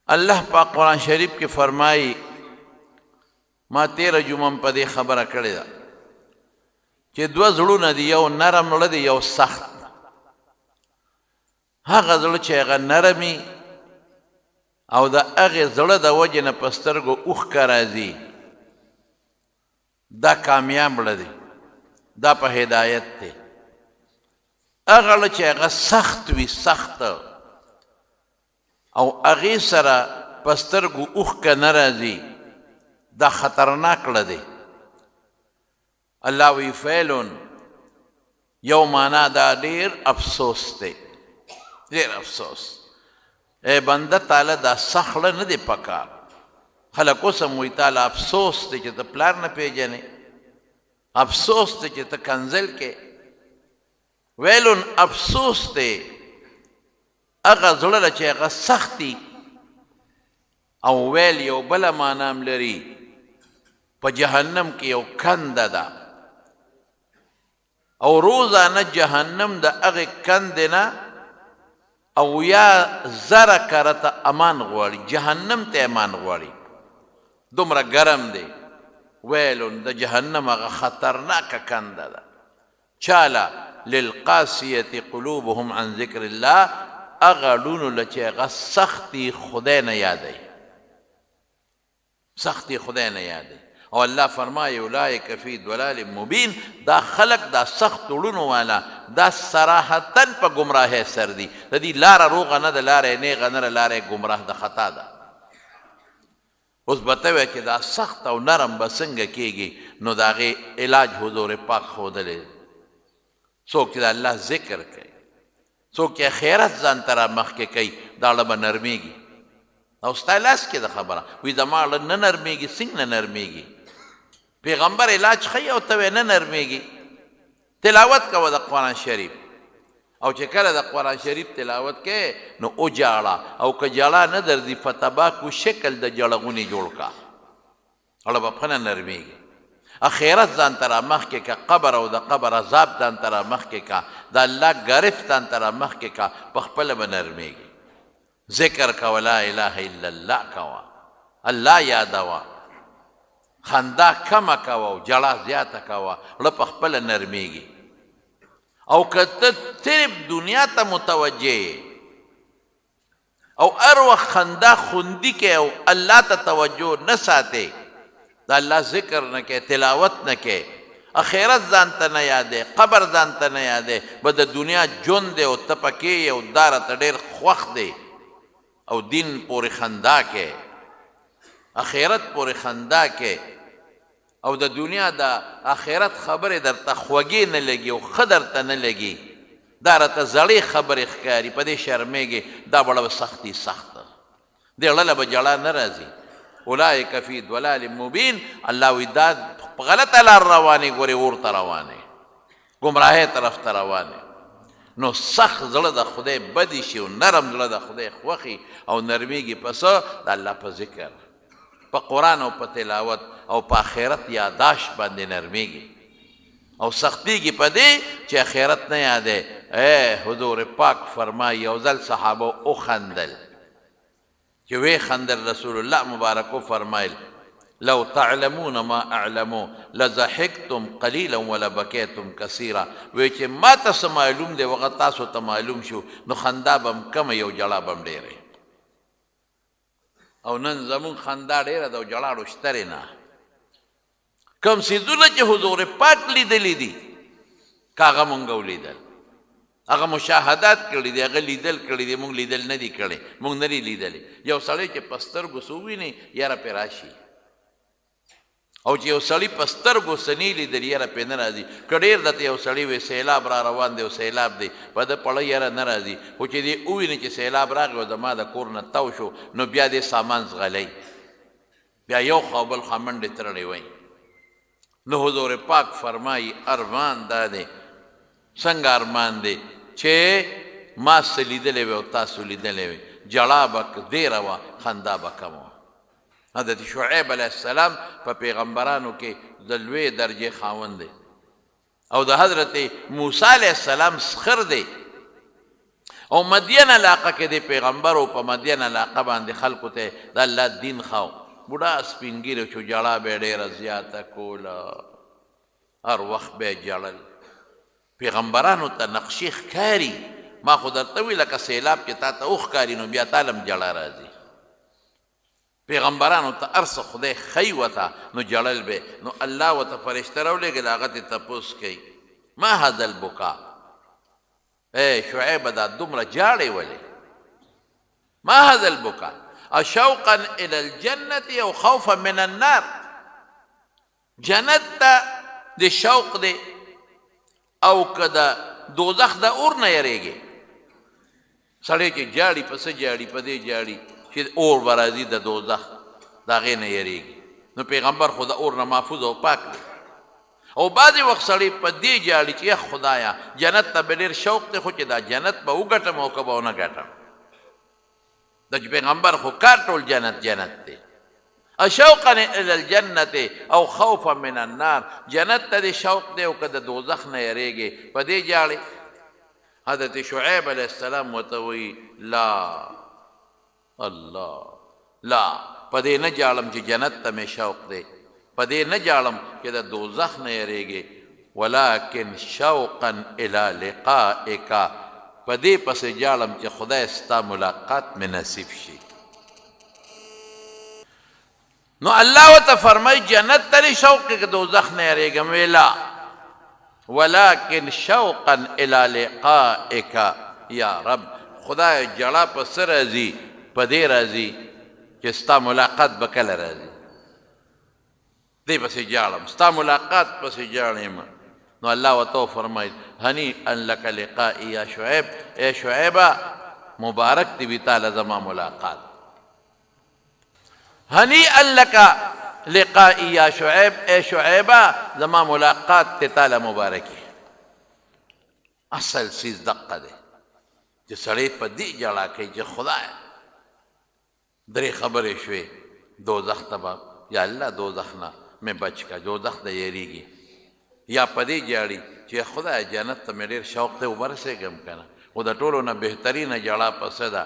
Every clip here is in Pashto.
الله پاک قرآن شریف کې فرمایي ما 13 جمعه په دې خبره کړې ده چې دوه زړونه دي، یو نرم زړه دی یو سخت. هغه زړه چې هغه نرمي او د هغې زړه د وجې نه په سترګو اوښکه راځي، دا کامیاب زړه دی، دا په هدایت دی. هغه زړه چې هغه سخت وي، سخت او هغې سره په سترګو اوښکه نه راځي، دا خطرناک زړه دی. الله وی فیلون یو معنا دا ډېر افسوس دی، ډېر افسوس. ای بنده تعالی دا سخت زړه نه دی پکار. خلک اوس هم وایي تعالی افسوس دی چې ته پلار نه پېژنې، افسوس دی چې ته کنزل کې. ویلون افسوس دی هغه زړه چې هغه سخت دی. او ویل یو بله معنا هم لري، په جهنم کې یو کنده ده او روزانه جهنم د هغې کندې نه او یا زره کرته امان غواړي، جهنم ته امان غواړي، دومره ګرم دی. ویلون د جهنم هغه خطرناکه کنده ده. چاله للقاسیة قلوبهم عن ذکر الله، هغه ړونو له چې هغه سختی خدای نه یادوي، سختی خدای نه یادوي. او الله فرمایي اولئک فی ضلال مبین، دا خلق دا سخت ړونو والا دا صراحتا په ګمراهۍ سر دي. د دې لاره روغه نه ده، لاره یې نیغه نه ده، لاره یې ګمراه ده، خطا ده. اوس به ته وایې چې دا سخت او نرم به څنګه کېږي، نو د هغې علاج حضور پاک ښودلی. څوک چې د الله ذکر کوي، څوک چې خیرت ځان ته را مخکې کوي، دا زړه به نرمېږي. او ستا لاس کې ده خبره، وایي زما زړه نه نرمېږي. څنګه نه نرمېږي؟ پیغمبر علاج ښیي او ته وایې نه نرمېږي. تلاوت کوه د قرآن شریف، او چې کله د قرآن شریف تلاوت کوې نو وجاړه، او که جړه نه درځي فتباکو شکل د جړغونې جوړ کا، زړه به ښه نه نرمېږي. اخرت ځان ته را مخکې که، قبر او د قبر عذاب ځان ته را مخکې که، د الله ګرفت ځان ته را مخکې که، په خپله به نرمېږي. ذکر کوه، لا اله الا الله کوه، الله یادوه، خندا کمه کوه او جړه زیاته کوه، زړه په خپله نرمېږي. او که ته صرف دنیا ته متوجه او هر وخت خندا خوندي کې او الله ته توجه نه ساتې، د الله ذکر نه کې، تلاوت نه کې، اخرت ځان ته نه یادې، قبر ځان ته نه یادې، به د دنیا ژوند دی او ته پکې یې او دا راته ډېر خوښ دی. او دین پورې خندا کې، اخرت پورې خندا کې، او د دنیا د آخرت خبرې درته خوږې نه لګي او ښه درته نه لګي، دا راته زړې خبرې ښکاري، په دې شرمېږې، دا بړه به سختي سخته، دې زړه له به جړه نه راځي. اولئک فی ضلال مبین، الله وایي دا په غلطه لار روانې، ګورې اور ته روانې، ګمراهۍ طرف ته روانې. نو سخت زړه د خدای بدي شي او نرم زړه د خدای خوښي او نرمېږي په څه؟ د الله په ذکر، په قرآن او په تلاوت او په آخرت یاداشت باندې نرمېږي. او سختېږي په دې چې آخرت نه یادې. حضور پاک فرمایي یو ځل صحابه وخندل، چې وی خندل رسول الله مبارکو فرمایل لو تعلمون ما اعلمو لضحکتم قلیلا ولبکیتم کثیرا. وی چې ما ته څه معلوم دی وغه تاسو ته معلوم شو، نو خندا به م کمه یو جړه به م ډېرې. او نن زمون خندا ډېره ده او جړه ډوشترې نه. کوم څیزونه چې حضور پاک لیدلی دي که هغه مونږ ولیدل، هغه مشاهدات کړي دي، هغه لیدل کړي دي، مونږ لیدل نه دي کړي، مونږ نه دي لیدلی. یو سړی چې په سترګو څه وویني یاره پرې راشي، او چې یو سړي په سترګو څه نه لیدلي یاره پرې نه راځي. که ډېر درته یو سړي وی سیلاب را روان دی او سیلاب دی، په ده پړه یاره نه راځي، خو چې دې وویني چې سیلاب راغی او زما د کور نه تو شو، نو بیا دې سامان زغلی، بیا یو خوا بل خوا منډې ترړې وی. نو حضور پاک فرمایي ارمان دا دی، څنګه ارمان دی چې ما څه لیدلی وی او تاسو لیدلی وی، جړه به ډېره وه، خندا به کمه وه. حضرت شعیب علیه السلام په پیغمبرانو کې د لوی درجې خاوند دی، او د حضرت موسی علیه السلام سخر دی، او مدین علاقه کې د پیغمبر او په مدین علاقه باندې خلکو ته د الله دین خاو بوډا سپینګیره چې جړه به ډېره زیاته کوله هر وخت به جړل پیغمبرانو ته نقشې ښکاري ما خو درته وي لکه سیلاب چې تا ته وښکاري نو بیا تا لم جړه راځي پیغمبرانو ته هر څه خدای ښیي ورته نو جړل به نو الله ورته فرشته راولېږل هغه ته تپوس کوي ما هذا البکا اے شعیب دا دومره جاړې ولې ما هذا البکا اشوقا الى الجنة او خوفا من النار جنت ته د شوق دی او که د دوزخ د اور نه یریږي سړی چې جاړي پسې جاړي په دې جاړي چې اور به راځي د دوزخ د هغې نه یریږي نو پیغمبر خو د اور نه محفوظ او پاک دی او بعضې وخت سړی په دې جاړي چې یخ خدایا جنت ته به ډېر شوق دی خو چې دا جنت به وګټم او که به ونه ګټم د پیغمبر خو کار ټول جنت دی اشوقا الى الجنة او خوفا من النار جنت ته د شوق دی او که د دوزخ نه یریږي په دې جاړي حضرت شعیب علیه السلام ورته وایي لا الله لا په دې نه جاړم چې جنت ته مې شوق دی په دې نه جاړم چې د دوزخ نه یریږي ولکن شوقا الى لقائک په دې پسې جاړم چې خدای ستا ملاقات مې نصیب شي نو الله ورته فرمایي جنت ته شوق کې دوزخ نه یریږم ویلا ولکن شوقا الى لقائک یا رب خدای جړه په څه راځي په دې راځي چې ستا ملاقات به کله راځي دې پسې جاړم ستا ملاقات پسې جاړم نو الله ورته فرمایي هنیئا لک لقائي یا شعیب اے شعیبه مبارک دی وي تعالی زما ملاقات هنیئا لک لقائي یا شعیب اے شعیبه زما ملاقات ته تعالی مبارکي اصل چیز دقه دی چې سړی په دې جړه کوي چې خدای درې خبرې شوې دوزخ ته به یا الله دوزخ نه مې بچ کا دوزخ نه یریږي یا په دې جاړي چې خدای جنت ته مې ډېر شوق دی وبرسېږم که نه خو د ټولو نه بهترینه جړه په څه ده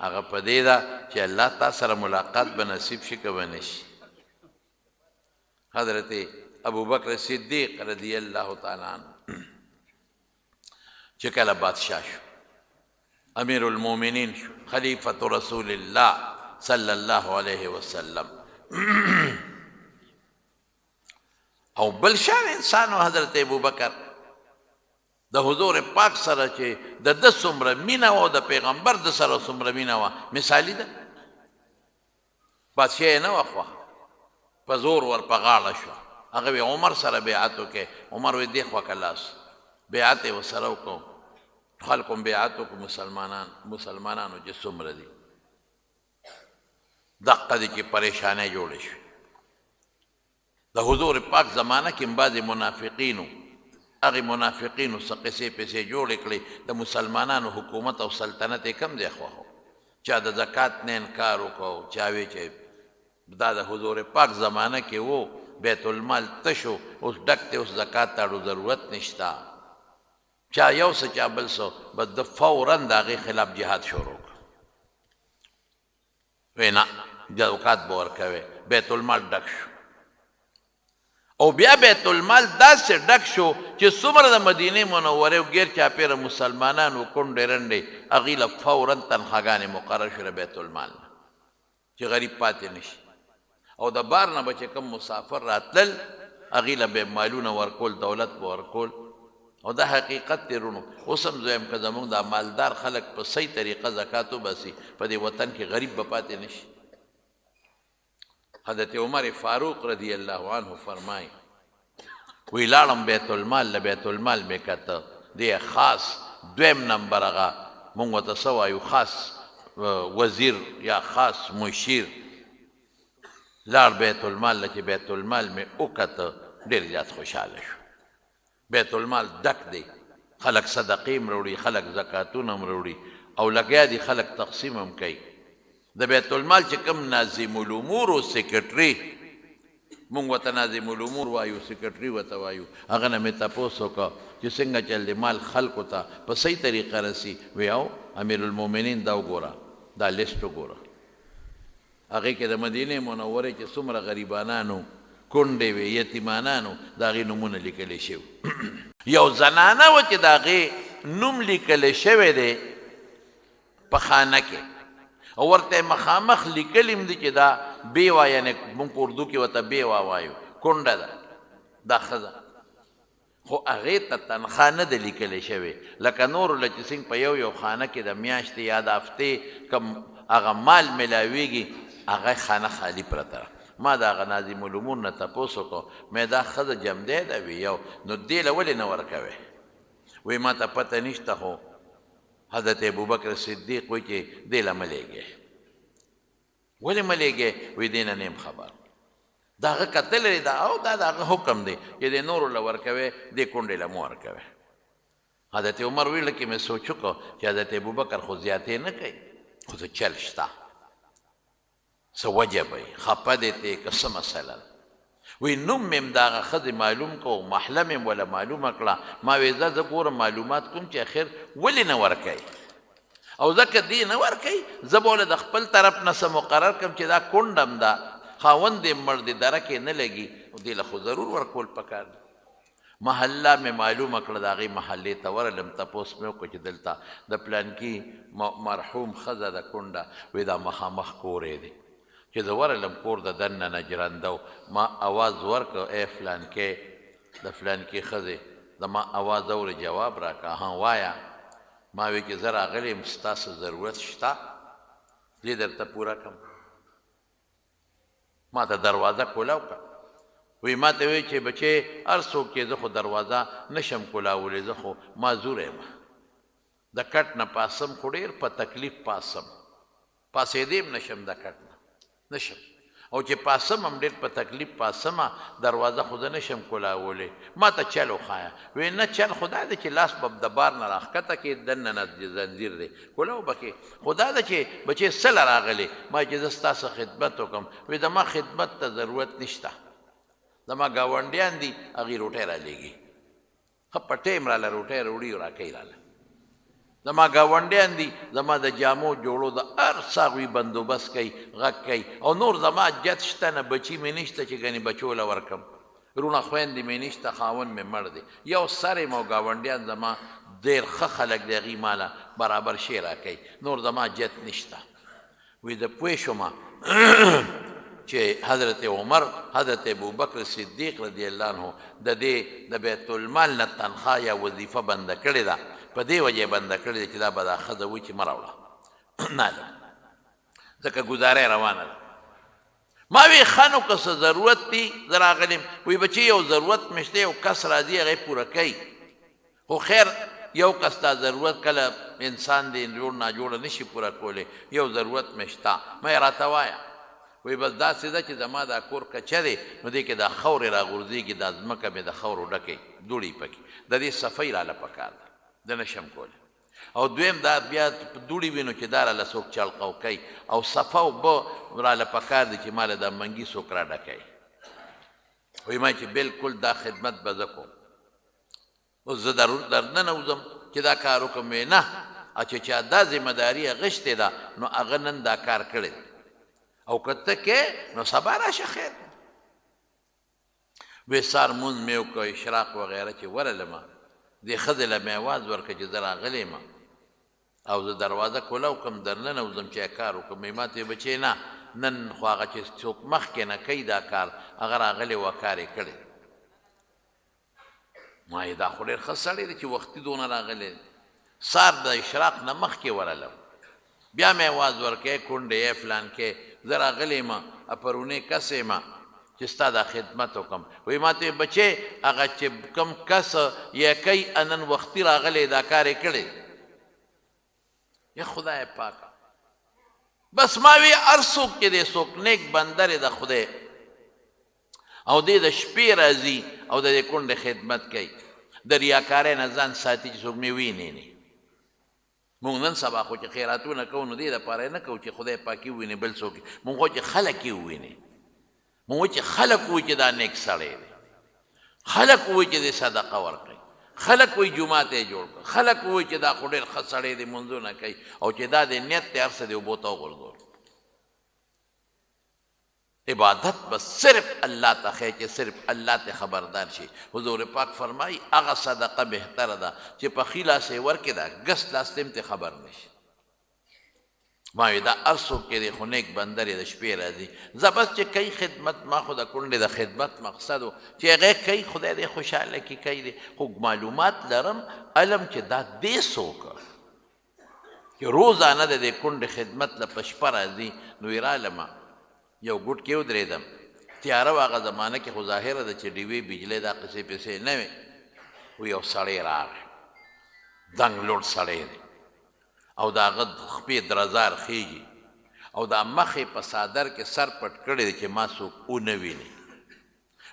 هغه په دې ده چې الله تا سره ملاقات به نصیب شي که به نه شي حضرت ابوبکر صدیق رضی الله تعالی عنه چې کله بادشاه شو امیر المؤمنین شو خلیفة رسول الله صلی الله علیه وسلم او بل شان انسانو حضرت ابوبکر د حضور پاک سره چې د ده څومره مینه وه د پیغمبر د سره څومره مینه وه مثالي ده بادشاه یې نه وه خوښه په زور ور په غاړه شوه هغه وی عمر سره بیعت وکړې عمر وی دې خوا که لاس بیعت یې ورسره وکړو خلکو بیعت وکړو مسلمانانو چې څومره دي دقه دي چې پریشانۍ جوړې شوې د حضور پاک زمانه کې بعضې منافقینو هغې منافقینو څه قصې پسې جوړې کړې د مسلمانانو حکومت او سلطنت یې کم ځای خوښو چا د زکات نه انکار وکړو چا وی چې دا د حضور پاک زمانه کې و بیت المال تشو اوس ډک دی اوس زکات ته اړو ضرورت نشته چا یو څه چا بل څه بس د فورا د هغې خلاف جهاد شروع کړ وی نه زکات به ورکوې بیت المال ډک شو او بیا بیت المال داسې ډک شو چې څومره د مدینې منورې او ګیر چاپېره مسلمانانو کونډې رنډې هغې له فورا تنخواګانې مقرر شوې بیت المال نه چې غریب پاتې نشي او د بار نه به چې کوم مسافر راتلل هغې له به مالونه ورکول دولت به ورکول او دا حقیقت دی رونو اوس هم زه یم که زموږ دا مالدار خلک په صحیح طریقه زکات وباسي په دې وطن کې غریب به پاتې نشي حضرت عمر فاروق رضی الله عنه فرمای وی لاړم بیت المال له بیت المال مې کته دی خاص دویم نمبر هغه مونږ ورته څه وایو خاص وزیر یا خاص مشیر لاړ بیت المال له چې بیت المال مې وکته ډېر زیات خوشحاله شو بیت المال ډک دی خلک صدقې هم راوړي خلک زکاتونه هم راوړي او لګیا دي خلک تقسیم هم کوي د بیت المال چې کوم ناظم الامور او سیکرټري مونږ ورته ناظم الامور وایو سیکرټري ورته وایو هغه نه مې تپوس وکړه چې څنګه چل دی مال خلکو ته په صحیح طریقه رسي وی او امیر المؤمنین دا وګوره دا لیست وګوره هغې کې د مدینې منورې چې څومره غریبانانو کونډې وې یتیمانانو د هغې نومونه لیکلی شوي یو زنانه وه چې د هغې نوم لیکلی شوی دی په خانه کې او ورته مخامخ لیکلی هم دي چې دا بیوه یعنې مونږ په اردو کې ورته بیوه وایو کونډه ده دا ښځه خو هغې ته تنخوا نه ده لیکلی شوې لکه نورو له چې څنګه په یو خانه کې د میاشتې یا د هفتې کوم هغه مال میلاویږي هغه خانه خالی پرته ما د هغه ناظم العلومون نه تپوس وکړو مې دا ښځه جمدی ده وي یو نو دې له ولې نه ورکوې وایي ما ته پته نشته خو حضرت ابوبکر صدیق وایي چې دې له مه لیږې ولې مه لیږې وایي دې نه نیم خبر د هغه کتلی دا او دا د هغه حکم دی چې دې نورو له ورکوې دې کونډې له مه ورکوې حضرت عمر ویله کې مې سوچ وکړو چې حضرت ابوبکر خو زیاتې نه کوي خو څه چل شته څه وجه به یې خفه دی ته که څه مسله ده وی نوم مې هم د هغه ښځې معلوم کړو محله مې هم وله معلومه کړه ما وی زه ګورم معلومات کوم چې اخر ولې نه ورکوي او ځکه دې نه ورکوي زه به ولې د خپل طرف نه څه مقرر کړم چې دا کونډم ده خاوند یې مړ دی دره کې نه لګي دې له خو ضرور ورکول پکار دی محله مې معلومه کړه د هغې محلې ته ورغلم تپوس مې وکړو چې دلته د پلانکي مرحوم ښځه ده کونډه وی دا مخامخ کور یې دی چې زه ورغلم کور د دننه نه جرنده و ما اواز ورکړ ای فلانکې د فلانکې ښځې زما اواز اورې جواب راکړه ها وایه ما وی چې زه راغلی یم ستاسو ضرورت شته دې درته پوره کړم ما ته دروازه کولاو کړه وی ما ته وی چې بچې هر څوک چې زه خو دروازه نشم کولاولی زه خو معذور یم د کټ نه پاسم خو ډېر په تکلیف پاسم پاسېدی هم نشم د کټ نه نشم او چې پاسم هم ډېر په تکلیف پاسمه دروازه خو زه نشم کولاولی ما ته چل وښایه وی نه چل خو دا دی چې لاس به د بار نه راښکته کې دننه نه زنځیر دی کولاو به کې خو دا ده چې بچې څه له راغلې ما چې زه ستاسو خدمت وکړم وی زما خدمت ته ضرورت نشته زما ګاونډیان دي هغې روټۍ رالیږي ښه په ټیم راله روټۍ روړي راکوي راله زما ګاونډیان دي زما د جامو جوړو د هر څه هغوی بندوبست کوي غږ کوي او نور زما جت شته نه بچي مې نشته چې ګنې بچو له ورکړم رونه خویندې مې نشته خاوند مې مړ دی یو سر یم او ګاونډیان زما ډېر ښه خلک دی هغوی ماله برابر شی راکوي نور زما جت نشته وی د پوه شومه چې حضرت عمر حضرت ابوبکر صدیق رضی الله عنه د دې د بیت المال نه تنخوا یا وظیفه بنده کړې ده په دې وجه بنده کړې ده چې دا به دا ښځه وایي چې مه راوړه نه ده ځکه ګزاره روانه ده ما وی ښه نو که څه ضرورت دي زه راغلم وی بچې یو ضرورت مې شته یو کس راځي هغې پوره کوي خو خیر یو کس دا ضرورت کله انسان دی جوړ ناجوړه نشي پوره کولی یو ضرورت مې شته مه یې راته وایه وی بس داسې ده چې زما دا کور کچه دی نو دې کې دا خاورې راغورځېږي دا ځمکه مې د خاورو ډکې دوړې پکې د دې صفۍ راله پکار ده زه نشم کولی او دویم دا بیا دوړې وي نو چې دا راله څوک چلقو کوي او صفه اوبه راله پکار دي چې ماله دا منګي څوک را ډکوي وی ما چې بلکل دا خدمت به زه کوم اوس زه درننه وځم چې دا کار وکړم وی نه چې چا دا ذمهداري اخیستې ده نو هغه نن دا کار کړی او که ته کې نو سبا راشه خیر وی سار مونځ مې وکړ اشراق وغیره چې ورغلمه دې ښځې له مې اواز ورکړه چې زه راغلی یم او زه دروازه کولاو کړم درننه وځم چې کار وکړم مې ما ته بچې نه نن خو هغه چې څوک مخکې نه کوي دا کار هغه راغلی و کار یې کړی ما یې دا خو ډېر ښه سړی دی چې وختي دونه راغلی سار د اشراق نه مخکې ورغلم بیا مې اواز ورکړی کونډې یې فلان کې زه راغلی یم پرونې کس یم چې ستا دا خدمت وکړم وایي ما ته بچې هغه چې کوم کس یې کوي نن وختي راغلی دا کار یې کړی یا خدای پاکه بس ما وی هر څوک چې دی څوک نیک بنده دی د خدای او دی د شپې راځي او د دې کونډې خدمت کوي د ریاکارۍ نه ځان ساتي چې څوک مې ویني نه مونږ نن سبا خو چې خیراتونه کوو نو دې دپاره یې نه کوو چې خدای پاک یې وویني بل څوک مونږ خو چې خلک یې وویني مونږ چې خلک ووایي چې دا نیک سړی دی خلک ووایي چې دې صدقه ورکوي خلق وی جمعات یې جوړ کړ خلق وی چې دا خو ډېر ښه سړی دی منځونه کوي او چې دا د نیت دی هر څه دی اوبو ته وغورځول عبادت بس صرف اللہ تا خی چې صرف اللہ ته خبردار شي حضور پاک فرمائی هغه صدقه بهتره ده چې په ښي لاس یې ورکړې ده ګس لاس ته ته خبر نشي ما وی دا هر څوک چې دی خو نیک بنده دی د شپې راځي زه بس چې کوي خدمت ما خو د کونډې د خدمت مقصد و چې هغې کوي خدای دې خوشحاله کي کوي دی خو معلومات لرم علم چې دا دې څوک چې روزانه د دې کونډې خدمت له په شپه راځي نو یې رالمه یو ګوټ کې ودرېدم تیاره وه هغه زمانه کې خو ظاهره ده چې ډیوې بجلۍ دا قصې پسې نه وې و یو سړی راغی دنګ لوړ سړی دی او د هغه خپې درزار خیږي او دا مخې په څادر کې سر پټ کړی دی چې ما څوک ونه ویني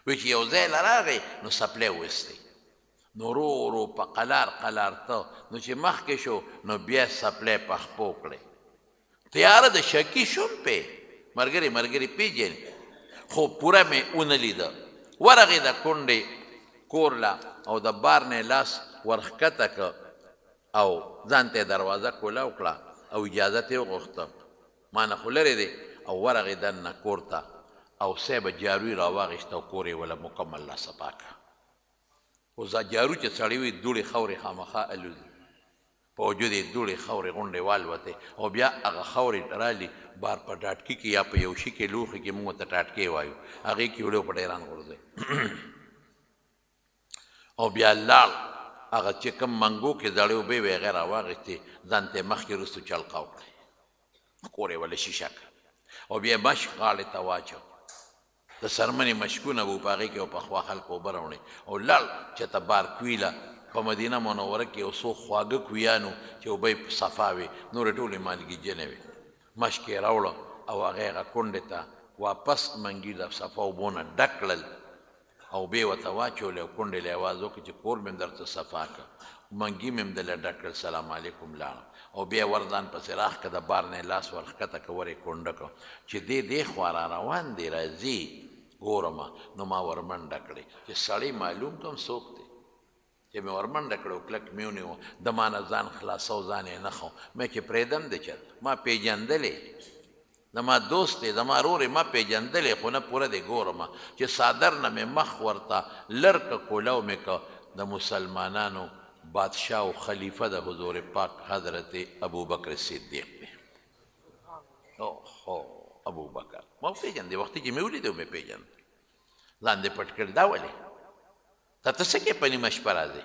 وی چې یو ځای له راغی نو سپلی ویستی نو ورو ورو په قلار قلار ته نو چې مخکې شو نو بیا سپلی په خپو کړی تیاره د شکي شوم پې مرګري پیژنې خو پوره مې ونه لیده ورغې د کونډې کور له او د بار نه لاس ورښکته که او ځان ته یې دروازه کولاو کړه او اجازه ته یې وغوښته ما نه خو لرې دی او ورغې دننه کور ته او صیبه جاروی راواغېسته او کور یې وله مکمل لا صفا کړه اوس دا جارو چې سړی وي دوړې خاورې خامخا الوزي په وجود یې دوړې خاورې غونډې والوتې او بیا هغه خاورې رالي بار په ډاټکي کې یا په یو شي کې لوښي کې موږ ته ټاټکې وایو هغې کې وړې په ډیران غورځوي او بیا لاړ هغه چې کوم منګو کې زړې اوبې وې هغې راواغېستې ځان ته یې مخکې وروستو چلقه وکړې کور یې ولې شیشه کړه او بیا یې مشک غاړې ته واچو د څرمنې مشکونه به په هغې کې او پخوا خلکو اوبه راوړې او لاړ چې ته بار کویله په مدینه منوره کې یو څو خواږه کویانو چې اوبه یې صفا وې نورې ټولې مالګیجنې وې مشک یې راوړه او هغه هغه کونډې ته واپس منګي د صفا اوبو نه ډک کړل او بیا یې ورته واچولې او کونډې له یې اواز وکړه چې کور مې درته صفا کړه منګي مې هم دله ډک کړل سلام علیکم لاړم او بیا وردان پسې راښکه د بار نه یې لاس ورښکته که ور یې کونډه کړه چې دې خوا را روان دی راځي ګورمه نو ما ورمنډه کړې چې سړی معلوم کم څوک دی چې مې ورمنډه کړه او کلک مې ونیو د ما نه ځان خلاصو ځان یې نه خو مې چې پرېږدم دی چل ما پېژندلې زما دوست دی زما ورور یې ما پېژندلې خو نه پوره دی ګورمه چې څادر نه مې مخ ورته لر که کولو مې که د مسلمانانو بادشاه او خلیفه د حضور پاک حضرت ابوبکر صدیق دی اوهو ابوبکر ما پېژندې وختې چې مې ولیدو مې پېژند ځان دې پټ کړي دا ولې ته څه کې په نیمه شپه راځې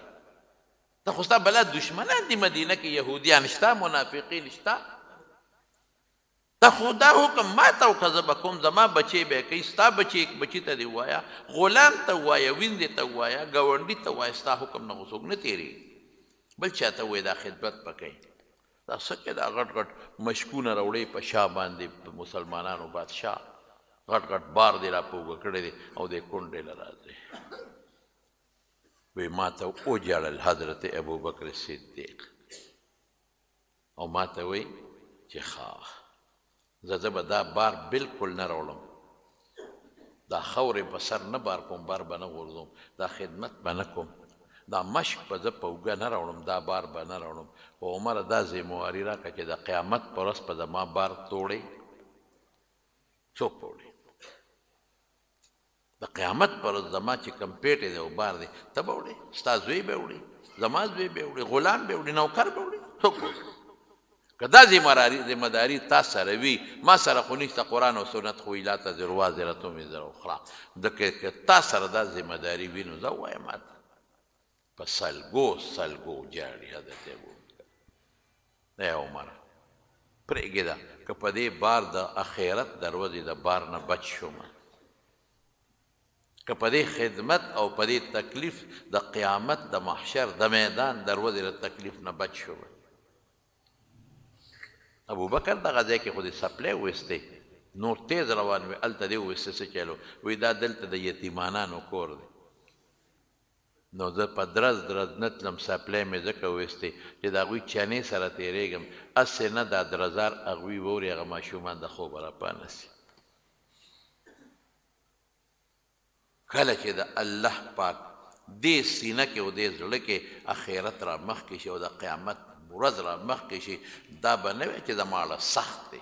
ته خو ستا بلا دشمنان دي مدینه کې یهودیان شته منافقین شته ته خو دا حکم ما ته وکړه زه به کوم زما بچی به یې کوي ستا بچي ته دې ووایه غلام ته ووایه ویندې ته ووایه ګاونډي ته ووایه ستا حکم نه خو څوک نه تېرېږي بل چا ته ووایه دا خدمت به کوي دا څه کې دا غټ غټ مشکونه راوړې په شا باندې مسلمانانو بادشاه غټ غټ بار دې را په اوږه کړی دی او دې کونډې له راځي وی ما ته وجړل حضرت ابوبکر صدیق او ما ته وی چې ښه زه به دا بار بلکل نه راوړم دا خاورې په سر نه بار کوم بار به نه غورځوم دا خدمت به نه کوم دا مشک به زه په اوږه نه راوړم دا بار به نه راوړم خو عمره دا ذمواري راکړه چې د قیامت په ورځ به زما بار توړې څوک به وړي د قیامت پر ورځ زما چې کوم پیټې دی او بار دی ته به وړې ستا زوی به وړي زما زوی به وړي غلام به وړي نوکر به وړي څوک به وړي که دا ذمهداري تا سره وي ما سره خو نشته قرآن او سنت خو لا تزر وازرة وزر اخرى که تا سره دا ذمهداري وي نو زه ووایم ما ته په سلګو جاړي حضرت ابوبکر ای عمره پرېږده که په دې بار د اخرت دروازې د بار نه بچ شومه که په دې خدمت او په دې تکلیف د قیامت د محشر د میدان دروازې د تکلیف نه بچ شومه ابوبکر دغه ځای کې خو دې سپلی ویستی نور تیز روان وي هلته دې وویسته څه چلو وایي دا دلته د یتیمانانو کور دی نو زه په درز نه تلم سپلی مې ځکه ویستی چې د هغوی چنې سره تېرېږم هسې نه دا درزار هغوی ووري هغه ماشومان د خوبه راپانسي کله چې د الله پاک دې سینه کې او دې زړه کې اخرت را مخکې شي او د قیامت ورځ را مخکې شي دا به نه وي چې زما له سخت دی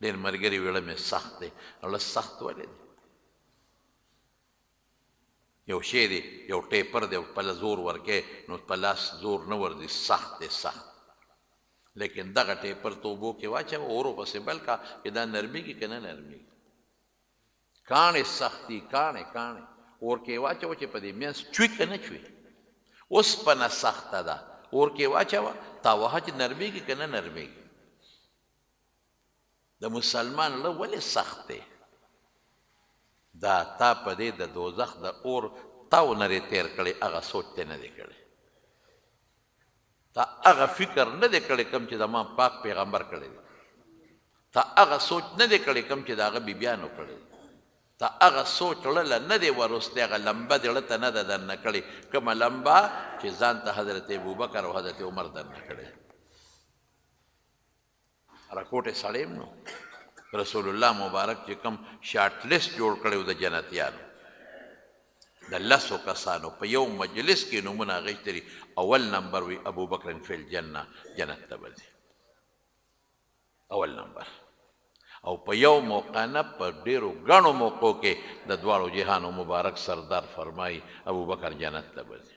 ډېر ملګري ویله مې سخت دی له سخت ولې دی یو شی دی یو ټیپر دی په زور ورکې نو په لاس زور نه ورځي سخت دی سخت لیکن دغه ټیپر تو اوبو کې واچوه اورو پسې بل کا چې دا نرمېږي که نه نرمېږي کاڼې سختي کاڼې اور کې واچوه چې په دې منځ چوي که نه چوي اوسپنه سخته ده اور کې واچوه تا وهه چې نرمېږي که نه نرمېږي د مسلمان له ولې سخت دی دا تا په دې د دوزخ د اور تاو نرې تیر کړی هغه سوچ ته نه دی کړی تا هغه فکر نه دی کړی کوم چې زما پاک پیغمبر کړی دی تا هغه سوچ نه دی کړی کوم چې د هغه بیبیانو کړی دی تا هغه سوچ ړله نه دی ورستی هغه لمبه دې ړه ته نه ده درنه کړې کومه لمبه چې ځان ته حضرت ابوبکر او حضرت عمر درنه کړې راکوټې سړی نو رسول الله مبارک چې کوم شارټ لیست جوړ کړی و د جنتیانو د لسو کسانو په یو مجلس کې نومونه اخیستلي اول نمبر وي ابوبکر فی الجنه جنت ته به ځي اول نمبر او په یو موقع نه په ډېرو ګڼو موقعو کې د دواړو جهانو مبارک سردار فرمایي ابوبکر جنت ته به ځي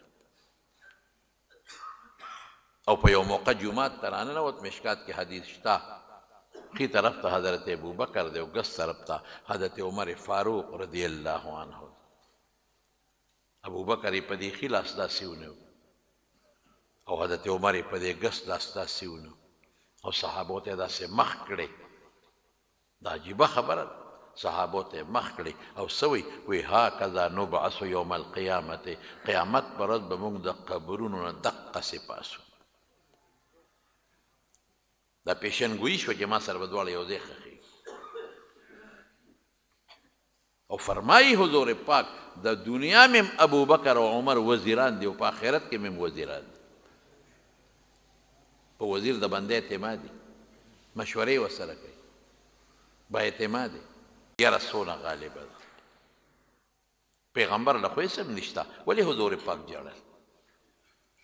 او په یو موقع جومات ته راننوت مشکات کې حدیث شته ښي طرف ته حضرت ابوبکر دی او ګس طرف ته حضرت عمر فاروق رضی الله عنه ابوبکر یې په دې ښي لاس داسې ونیو او حضرت عمر یې په دې ګس لاس داسې ونیو او صحابو ته داسې مخ کړی دا عجیبه خبره ده صحابو ته مخ کړي او سوی وی هاکذا نبعث یوم القیامت قیامت پر ورځ به موږ د قبرونو نه دقسې پاسو دا پیشنګویي شوه چې ما سره به دواړه یو ځای ښخېږي او فرمایي حضور پاک د دنیا مې ابوبکر او عمر وزیران دي او په آخرت کې مې وزیران دي په وزیر د بنده اعتمادي مشورې ورسره کوي با اعتمادي یاره څونه غالبه ده پیغمبر له خو هېڅ هم نشته ولې حضور پاک ژړل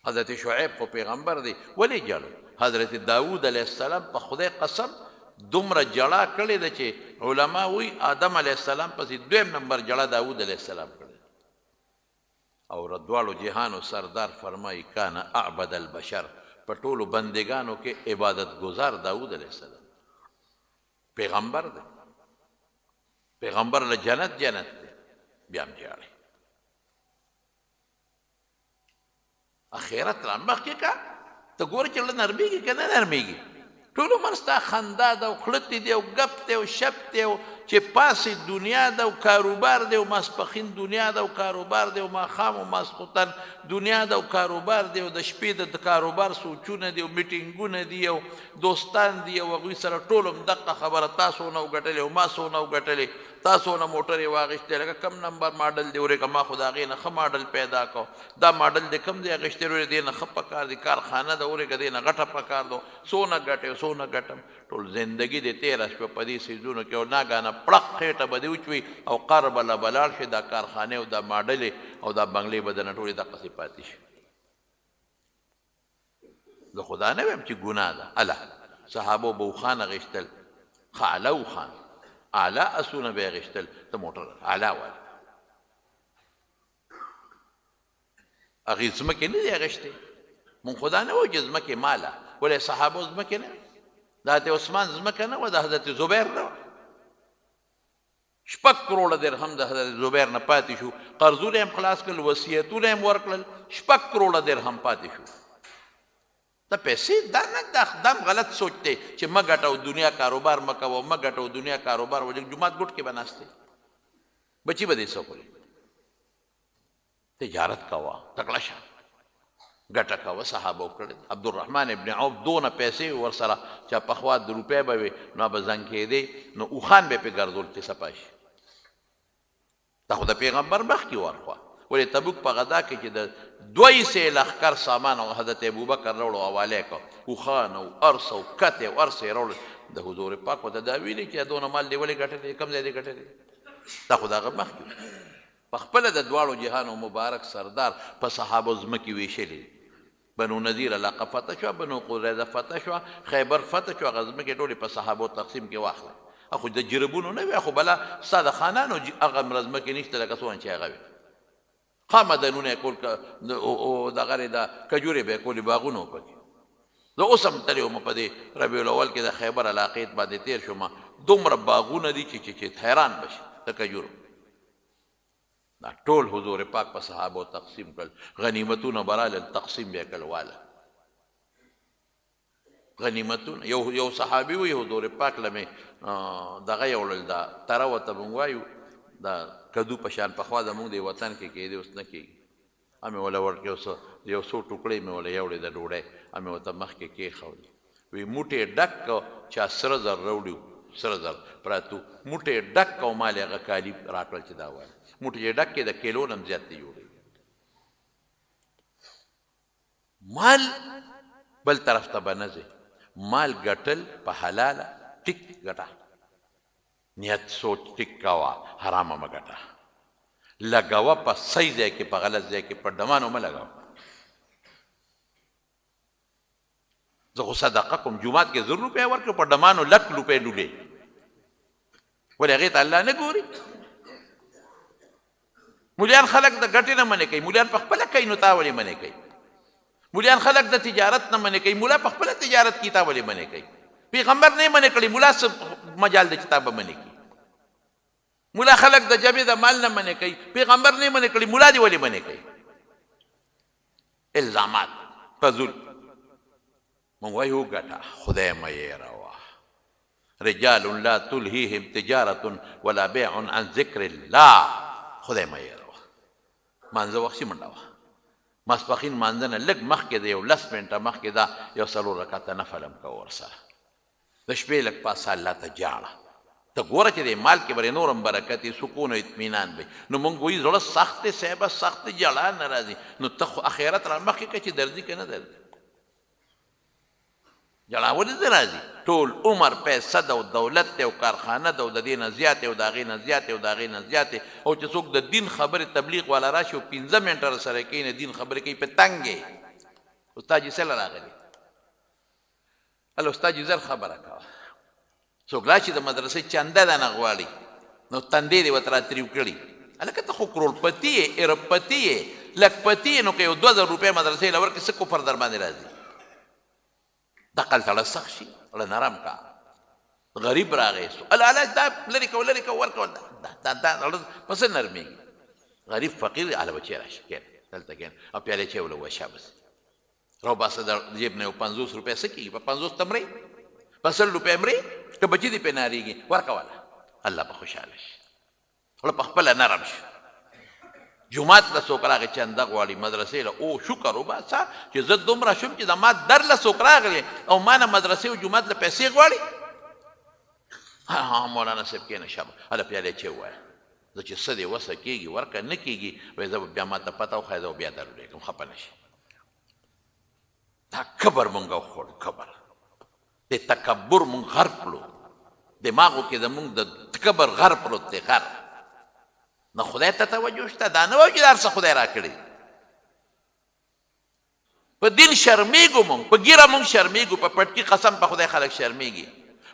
حضرت شعیب خو پیغمبر دی ولې ژړل حضرت داود علیه السلام په خدای قسم دومره جړه کړې ده چې علما وایي آدم علیه السلام پسې دویم نمبر جړه داود علیه السلام کړې او دواړو جهانو سردار فرمایي کان اعبد البشر په ټولو بندګانو کې عبادت گزار داود علیه السلام پیغمبر دی پیغمبر له جنت دی بیا هم جاړي اخرت را مخکې که ته ګورې چې له نرمېږي که نه نرمېږي ټول عمر ستا خندا ده او خړتې دی او ګپ دی او شپ دی او چې پاسې دنیا ده او کاروبار دی او ماسپښین دنیا ده او کاروبار دی او ماښام او ماسخوتن دنیا ده او کاروبار دی او د شپې د کاروبار سوچونه دي او میټینګونه دي او دوستان دي او هغوی سره ټول هم دقه خبره تاسو نه وګټلې او ما څونه وګټلې تاسو نه موټرې واغېستې لکه کم نمبر ماډل دی ورېږه ما خو د هغې نه ښه ماډل پیدا کړو دا ماډل دی کم دی اغېستې ورې دې نه ښه پکار دی کارخانه ده ورېږه دې نه غټه پکار ده څونه ګټې څونه ګټم ټول زندګي دې تېره شوه په دې څیزونو کې او ناګانه پړق خېټه به دې وچوي او قر به له به لاړ شي دا کارخانې او دا ماډلې او دا بنګلې به دنه ټولې دقسې پاتې شي زه خو دا نه ویم چې ګناه ده اله صحابو به اوښان اغېستل ښه اعلی اوښان اعلی اسونه به یې اغېستل ته موټر اعلی والا هغې ځمکې نه دي اغېستې مونږ خو دا نه وایو چې ځمکې ماله ولې صحابو ځمکې نه د حضرت عثمان ځمکه نه وه د حضرت زبیر نه وه 6 کروڑه درهم د حضرت زبیر نه پاتې شو قرضونه هم خلاص کړل وصیتونه هم ورکړل 6 کروڑه درهم پاتې شو دا پیسې دا نه دا دم غلط سوچ دی چې مه ګټه او دنیا کاروبار مه کوه مه ګټه او دنیا کاروبار ولې جومات ګوټ کې به ناست دی بچي به دې څه خوري تجارت کوه تکړه شه ګټه کوه صحابه وکړل عبدالرحمن ابن عوف دونه پیسې ورسره چې پخوا د روپۍ به وي نو به زنګ کېدی نو اوښان به یې پرې ګرځول چې صفا شي دا خو د پیغمبر مخکې ورخوا ولې تبوک په غذا کې چې د 200 لښکر سامان او حضرت ابوبکر راوړو حواله کړو اوښان او ارس او کتې او ارس یې راوړل د حضور پاک ورته دا ویلي چې دونه مال دې ولې ګټلی کم ځای دې ګټلی دا خو د هغه مخکې په خپله د دواړو جهانو مبارک سردار په صحابو ځمکې ویشلي بنو نذیر علاقه فتح شوه بنو قریظه فتح شوه خیبر فتح شوه هغه ځمکې ټولې په صحابو تقسیم کې واخلئ خو د جربونو نه وي خو بله ستا د خانانو هغه ځمکې نشته لکه څومره چې هغه وي خامدنونه یې کول دغه د کجورې به یې کولې باغونه و پکې زه اوس هم تللی وم په دې ربیع الاول کې د خیبر علاقې باندې تېر شوم دومره باغونه دي چې حیران بشي د کجورو دا ټول حضور پاک په صحابو تقسیم کړل غنیمتونه برالل تقسیم بیا کړل واله غنیمتونه یو صحابي وي حضور پاک لمې دغه یې وړل دا تره ورته موږ وایو دا کدو په شان پخوا زموږ د وطن کې کېدی اوس نه کېږي امې وله ورکې یو څو ټوکړې مې وله یوړې د ډوډۍ امې ورته مخکې کېښودې وی موټې ډک چا سره زر راوړي سره زر پراتو موټې ډک او مال هغه کالي راکړل چې دا وایي موټې چې ډک کې د کیلو نه هم زیات دی جوړوي مال بل طرف ته به نه ځې مال ګټل په حلاله ټیک ګټه نیت سوچ ټیک کوه حرامه مه ګټه لګوه په صحیح ځای کې په غلط ځای کې په ډمانو مه لګوه زه خو صدقه کوم جومات کې 1,000 روپۍ ورکړو په ډمانو 1,00,000 روپۍ ډوډۍ ولې هغې ته الله نه ګوري مولیان خلک د ګټې نه منې کوي مولیان په خپله کوي نو تا ولې منې کوي مولیان خلک د تجارت نه منې کوي مولا په خپله تجارت کې تا ولې منې کوي پیغمبر نه یې منې کړي مولا څه مجال دی چې تا به منې کړي مولا خلک د جبې د مال نه منې کوي پیغمبر نه یې منې کړي مولا دې ولې منې کوي الزامات فضول مونږ وایو ګټه خدای مه یېروه رجال لا تلهیهم تجارة ولا بیع عن ذکر الله خدای مه یېروه مانځه وخت شي منډه وه ماسپښین مانځه نه لږ مخکې د یو 10 منټه مخکې دا یو 4 رکعته نفل هم کوه ورسره د شپې لږ پاسه الله ته جاړه ته ګوره چې د مال کې به نور هم برکت سکون او اطمینان وي نو مونږ وایي زړه سخت دی صاحبه سخت دی جړه نه راځي نو ته خو اخرت را مخکې کړه چې درځي که نه درځي جړه ولې نه راځي ټول عمر پیسه ده او دولت دی او کارخانه ده او د دې نه زیاتې او د هغې نه زیاتې او د هغې نه زیاتې او چې څوک د دین خبرې تبلیغ والا راشي او 15 منټه رسره کوي نه دین خبرې کوي په تنګې استاد جي سره راغلی هله استاد جي زر خبره کوه څوک راشي د مدرسې چنده ده نه غواړي نو تندې دې ورته راتریو کړي هلکه ته خو کروړپتي یې اربپتي یې لکپتي یې نو که یو 2000 روپۍ مدرسې له ورکړې څه کفر در باندې راځي دقل سړه سخت شي زړه نرم کا غریب راغی سو الله دا لرې کوه لرې کوه ورکوه دا پسې نرمېږي غریب فقیر هله بچی راشي کښېنه دلته کښېنه او پیالې چې وله وشه بس راوباسه د جیب نه یو 50 روپۍ څه کېږي په 50 ته مرې په 100 روپۍ مرې که بچي دې پرې نارېږي ورکوله الله به خوشحاله شي زړه په خپله نرم شي جومات له څوک راغی چنده غواړي مدرسې له او شکر وباسه چې زه دومره شوم چې زما در له څوک راغلی او ما نه مدرسې او جومات له پیسې غواړي مولانا صاحب کښېنه شابه هله پیالې چې ووایه زه چې څه دې وسه کېږي ورکه نه کېږي وایي زه به بیا ما ته پته وښایه زه به بیا درولېږم خفه نه شي دا کبر مونږ وخوړ کبر د تکبر مونږ غر کړو دماغو کې زمونږ د کبر غر پروت دی غر نه خدای ته توجه شته دا نه وایو چې دا هر څه خدای راکړي په دین شرمېږو مونږ په ګیره مونږ شرمېږو په پټکي قسم په خدای خلک شرمېږي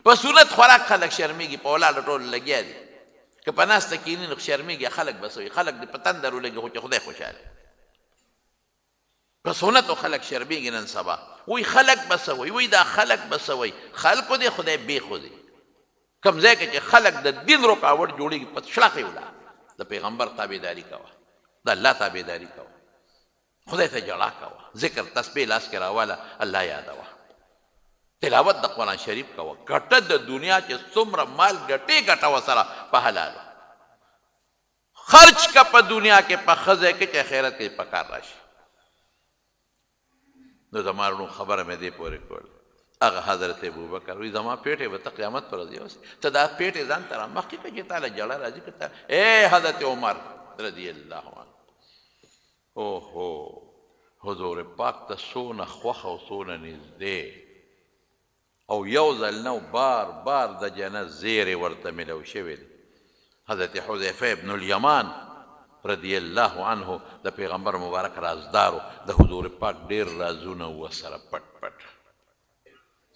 په سنت خوراک خلک شرمېږي په ولاړه ټول لګیا دي که په ناسته کښېني نو شرمېږي خلک بس وي خلک دې په تندر ولګي خو چې خدای خوشحاله په سنتو خلک شرمېږي نن سبا وایي خلک به څه وایي وایي دا خلک به څه وایي خلکو دی خدای بیخو دی کوم ځای کې چې خلک د دین رکاوټ جوړېږي په شړقې ولاړ د پیغمبر تابعداري کوه د الله تابعداري کوه خدای ته جړه کوه ذکر تسبیح لاس کې راواله الله یادوه تلاوت د قرآن شریف کوه ګټه د دنیا چې څومره مال ګټې ګټه سره په حلالو خرچ کا په دنیا کې په ښځه کې چې آخرت کې په کار راشي نو زما وروڼو خبره مې دې پورې کول هغه حضرت ابوبکر وایي زما پیټې به ته قیامت پر ورځ یوسې ته دا پیټې ځان ته رامخکې کړه چې تا له جړه راځي که ته ای حضرت عمر رضی الله عنه اوهو حضور پاک ته څونه خوښه او څونه نږدې او یو ځل نه بار بار د جنت زیرې ورته میلو شوې دی حضرت حذیفه ابن الیمان رضی الله عنه د پیغمبر مبارک رازدارو د حضور پاک ډیر رازونه ورسره پټ پټ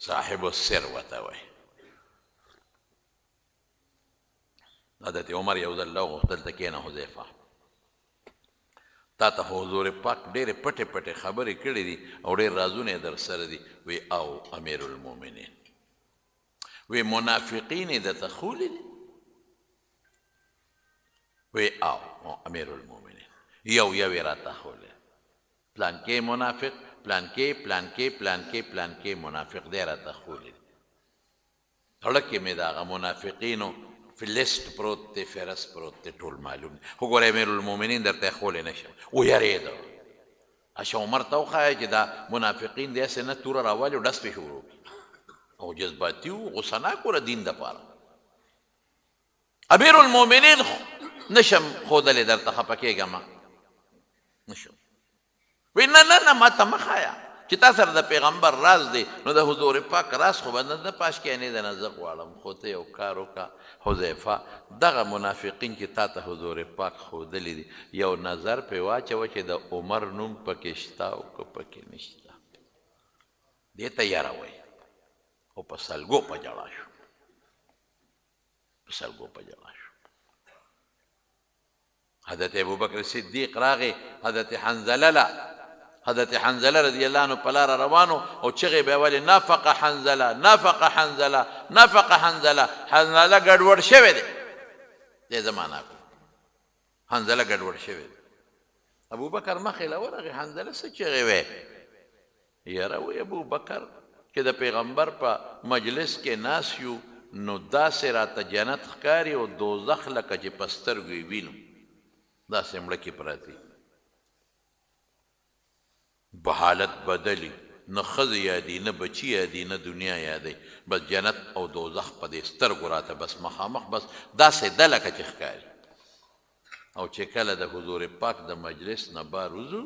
صاحب السر ورته وایي. حضرت عمر یو ځل غوښتل ته کښېنه حذیفه تا ته حضور پاک ډېرې پټې پټې خبرې کړې دي او ډېر رازونه یې در سره دي. وی او امیر المؤمنین وی منافقین یې درته ښولي دي؟ وی او امیر المؤمنین یو یو یې راته ښولې پلانکې منافق پلانکې پلانکې پلانکې پلانکې منافق دی راته ښولي دي. زړه کې مې د هغه منافقینو فلیسٹ پروت دی فهرست پروت دی ټول معلوم دی خو ګوره امیر المؤمنین درته یې ښولی نه شم ویرېده. اشه عمر ته وښایه چې دا منافقین دی هسې نه توره راوالي او ډس پې شروع کړي او جذباتي وو غوسه ناک وو د دین دپاره. امیر المؤمنین نشم ښودلی درته خفه کېږم نشم. وی نه نه نه ما ته مه ښایه چې تا سره د پیغمبر راز دی نو د حضور پاک راز خو به نه پاش کېنې دی نه زه غواړم خو ته یو کار وکړه حذیفه دغه منافقین چې تا ته حضور پاک ښودلي دي یو نظر پرې واچوه چې د عمر نوم پکې شته او که پکې نشته دې ته یاره وایي. او په سلګو په جړا شو په سلګو په جړا شو. حضرت ابوبکر صدیق راغی حضرت حنظله له حضرت حنظله رضی الله عنه په لاره روانو او چغې به یې ولې نافق حنظله نافق حنظله نافق حنظله حنظله ګډوډ شوی دی دې زمانه کو حنظله ګډوډ شوی دی. ابوبکر مخې له ورغې حنظله څه چغې وې؟ یاره وی ابوبکر چې د پیغمبر په مجلس کې ناست یو نو داسې راته جنت ښکاري او دوزخ لکه چې په سترګو یې وینو داسې مړه کې پراته به حالت بدلی نه ښځې یادي نه بچي یادي نه دنیا یادی بس جنت او دوزخ په دې سترګو راته بس مخامخ بس داسې ده لکه چې ښکاري. او چې کله د حضور پاک د مجلس نه بار وځو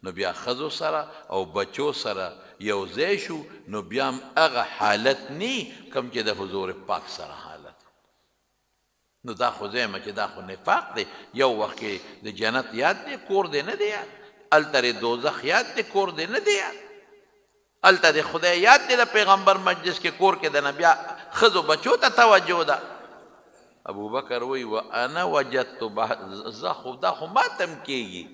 نو بیا ښځو سره او بچو سره یو ځای شو نو بیا هم هغه حالت نی کوم چې د حضور پاک سره حالت. نو دا خو زیمه چې دا خو نفاق دی. یو وخت کې د جنت یاد دی کور دی نه دی یاد هلته د دوزخ یاد دی کور دی نه دی یاد هلته د خدای یاد دی د پیغمبر مجلس کې کور کې د نه بیا ښځو بچو ته توجه ده. ابوبکر وی و انا وجدت زه خو دا خو ماتم کېږي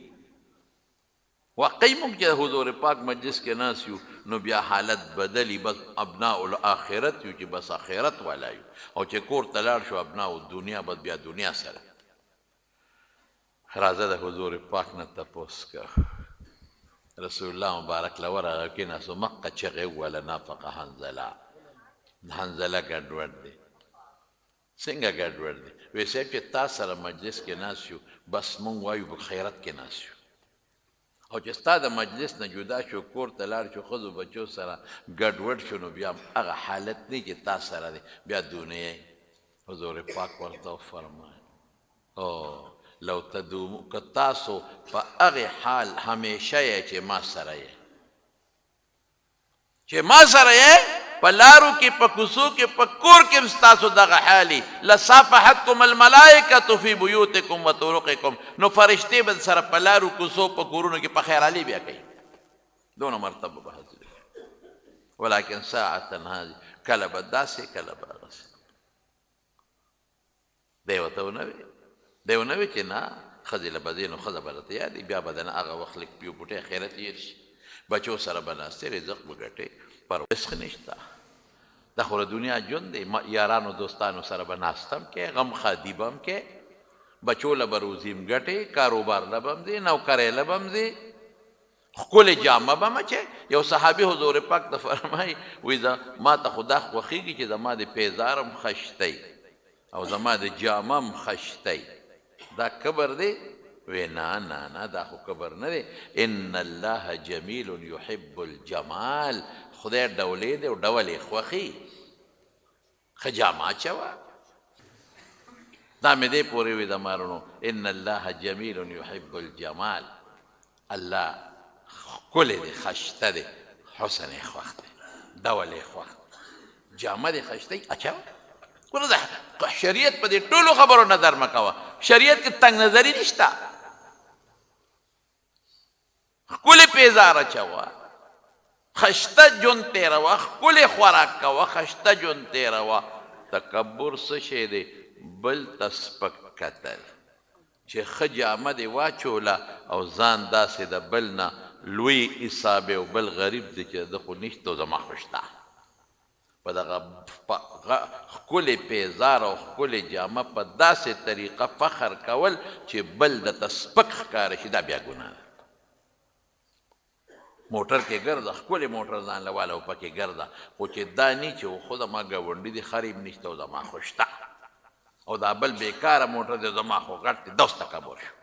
واقعي موږ چې حضور پاک مجلس کې ناست یو نو بیا حالت بدلی بس ابناء الاخرت یو چې بس آخرت والا یو او چې کور ته لاړ شو ابناء دنیا بس بیا دنیا سره. راځه د حضور پاک نه تپوس که رسول الله مبارک له ورغه کېناستو مقه چغې وویله نافقه حنظله حنظله ګډوډ دی. څنګه ګډوډ دی؟ وی صاحب چې تا سره مجلس کې ناست یو بس مونږ وایو په خیرت کې ناست یو او چې ستا د مجلس نه جدا شو کور ته لاړ شو ښځو بچو سره ګډوډ شو نو بیا هغه حالت نه چې تا سره دی بیا دنیا. حضور پاک ورته وفرمایل او لو تدومو که تاسو په هغې حال همیشه یې چې ما سره یې چې ما سره یې په لارو کې په کوڅو کې په کور کې هم ستاسو دغه حالي لصافحتکم الملائکة فی بیوتکم و طرقکم نو فرشتې به سره په لارو کوڅو په کورونو کې په خیرحالي بیا کوي. دونه مرتبه به حاضر ولیکن ساعتا هذه کله به داسې کله به هغسې دی ورته ونه وی دی ونه وی چې نه ښځې له به ځې نو ښځه به راته یادي بیا به د نه هغه وخت لږ پیو پوټی خیرت هېر شي بچو سره به ناستې رزق به ګټې پر رزق نشته دا خو د دنیا ژوند دی یارانو دوستانو سره به ناستم کې غم خادي به هم کې بچو له به روزي هم ګټې کاروبار له به هم ځې نوکرۍ له به هم ځې ښکلې جامه به مچې. یو صحابي حضور پاک ته فرمایي وایي ما ته خو دا خوښېږي چې زما د پیزار هم خشتی او زما د جامه هم خشتی دا کبر دی؟ وی نه نه نه دا خو کبر نه دی. ان الله جمیل یحب الجمال خدای ډولې دی او ډول یې خوښي ښه جامه اچوه. دا مې دې پورې وي د مارونو ان الله جمیل یحب الجمال الله ښکلی دی خشته دی حسن یې خوښ دی ډول یې خوښ جامه دې خشته اچوه. ګوره د شریعت په دې ټولو خبرو نظر مه کوه. شریعت کې تنګ نظري نشته ښکلې پیزار اچوه، خشته ژوند تېروه، ښکلې خوراک کوه، خشته ژوند تېروه. تکبر څه شی دی؟ بل ته سپک کتل، چې ښه جامه دې واچوله او ځان داسې د بل نه لوی حساب او بل غریب دی چې ده خو نشته او زما خو شته. په دغه ښکلې پیزار او ښکلې جامه په داسې طریقه فخر کول چې بل درته سپک ښکاره شي، دا بیا ګناه ده. موټر کې ګرځه، ښکلې موټر ځان له واله او پکې ګرځه، خو چې دا نه چې خو زما ګاونډي دی خریب نشته او زما خو شته، او دا بل بیکاره موټر دی زما خو غټ دی، دا اوس تکبر شو.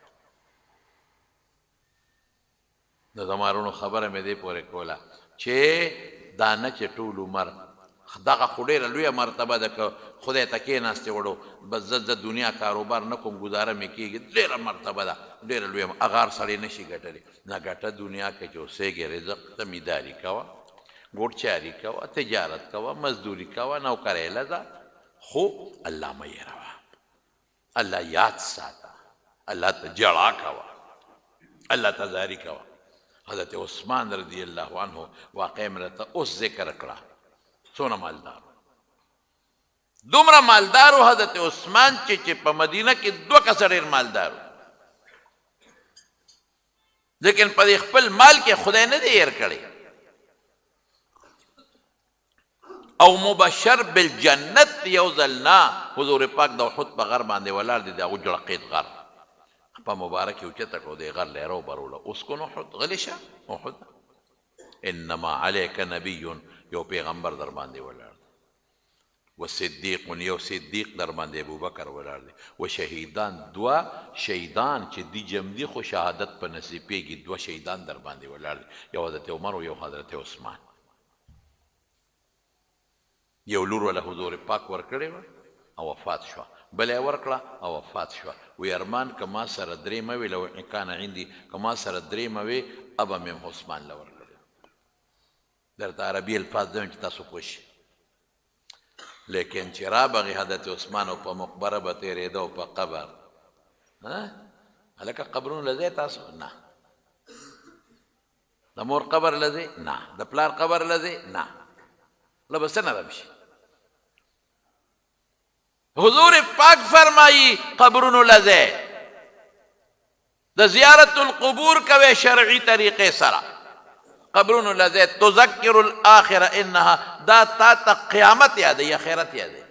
د زما وروڼو خبره مې دې پورې کوله چې دا نه چې ټول عمر دغه خو ډېره لویه مرتبه ده که خدای ته کېناستې وړو بس زه دنیا کاروبار نه کوم ګزاره مې کېږي، ډېره مرتبه ده، ډېره لویه هغه هر سړی نشي ګټلی. نه ګټه دنیا کې چې اوسېږې رزق زمینداري کوه، ګوډچاري کوه، تجارت کوه، مزدوري کوه، نوکرۍ لځه، خو الله مه هېروه، الله یاد ساته، الله ته ژړا کوه، الله ته زاري کوه. حضرت عثمان رضی الله عنه واقع مې راته اوس ذکر کړه، څونه مالدار، دومره مالدار و حضرت عثمان چې په مدینه کې 2 کسه ډېر مالدار و، لیکن په خپل مال کې خدای نه دی هېر کړی. او مبشر بالجنت یو ځل نه حضور پاک د احد په غر باندې ولاړ دی، د هغو جړقید غر په مبارک یې اوچته کړو، د غر لیره وبروله، اسکن احد، غلی شه احد، انما علیک نبی، یو پیغمبر در باندې ولاړ دی، و صدیق، یو صدیق در باندې ابوبکر ولاړ دی، و شهیدان، 2 شهیدان چې دی جم دي خو شهادت په نصیبېږي، 2 شهیدان در باندې ولاړ دی، یو حضرت عمر و یو حضرت عثمان. یو لور وله حضور پاک ورکړې وه او وفات شوه، بله یې ورکړه او وفات شوه. وی ارمان که ما سره 3 وي لو کان عندي، که ما سره 3 وي ابه مې عثمان له ورکړې. درته عربي الفاظ دیم چې تاسو پوه شئ. لیکن چې رابغې حضرت عثمان او په مقبره به تېرېده او په قبر، هلکه قبرونو له ځئ تاسو؟ نه. د مور قبر له ځئ؟ نه. د پلار قبر له ځئ؟ نه. له به څه نرم شي. حضور پاک فرمایی قبرونو له ځئ، د زیارت القبور کوئ شرعي طریقې سره، قبرونو له ځئ، تذکر الاخره انها، دا تا ته قیامت یادوي، آخرت یادوي.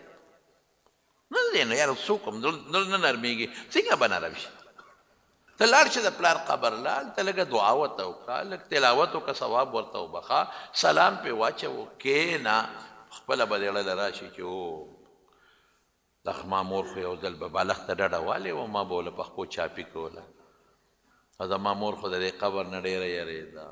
نه ځې نو یاره څوک هم زړه نه نرمېږي، څنګه به نرم شي؟ ته لاړ شه د پلار قبر له، هلته لږه دعا ورته وکړه، لږ تلاوت وکړه، ثواب ورته وبخه، سلام پرې واچوه، کښېنه، خپله به دې زړه راشي چې او دغه ما مور خو یو ځل به بالښت ته ډډه والې وه، ما به وله په خپو چاپي کوله، او زما مور خو د دې قبر نه ډېره یېرېده،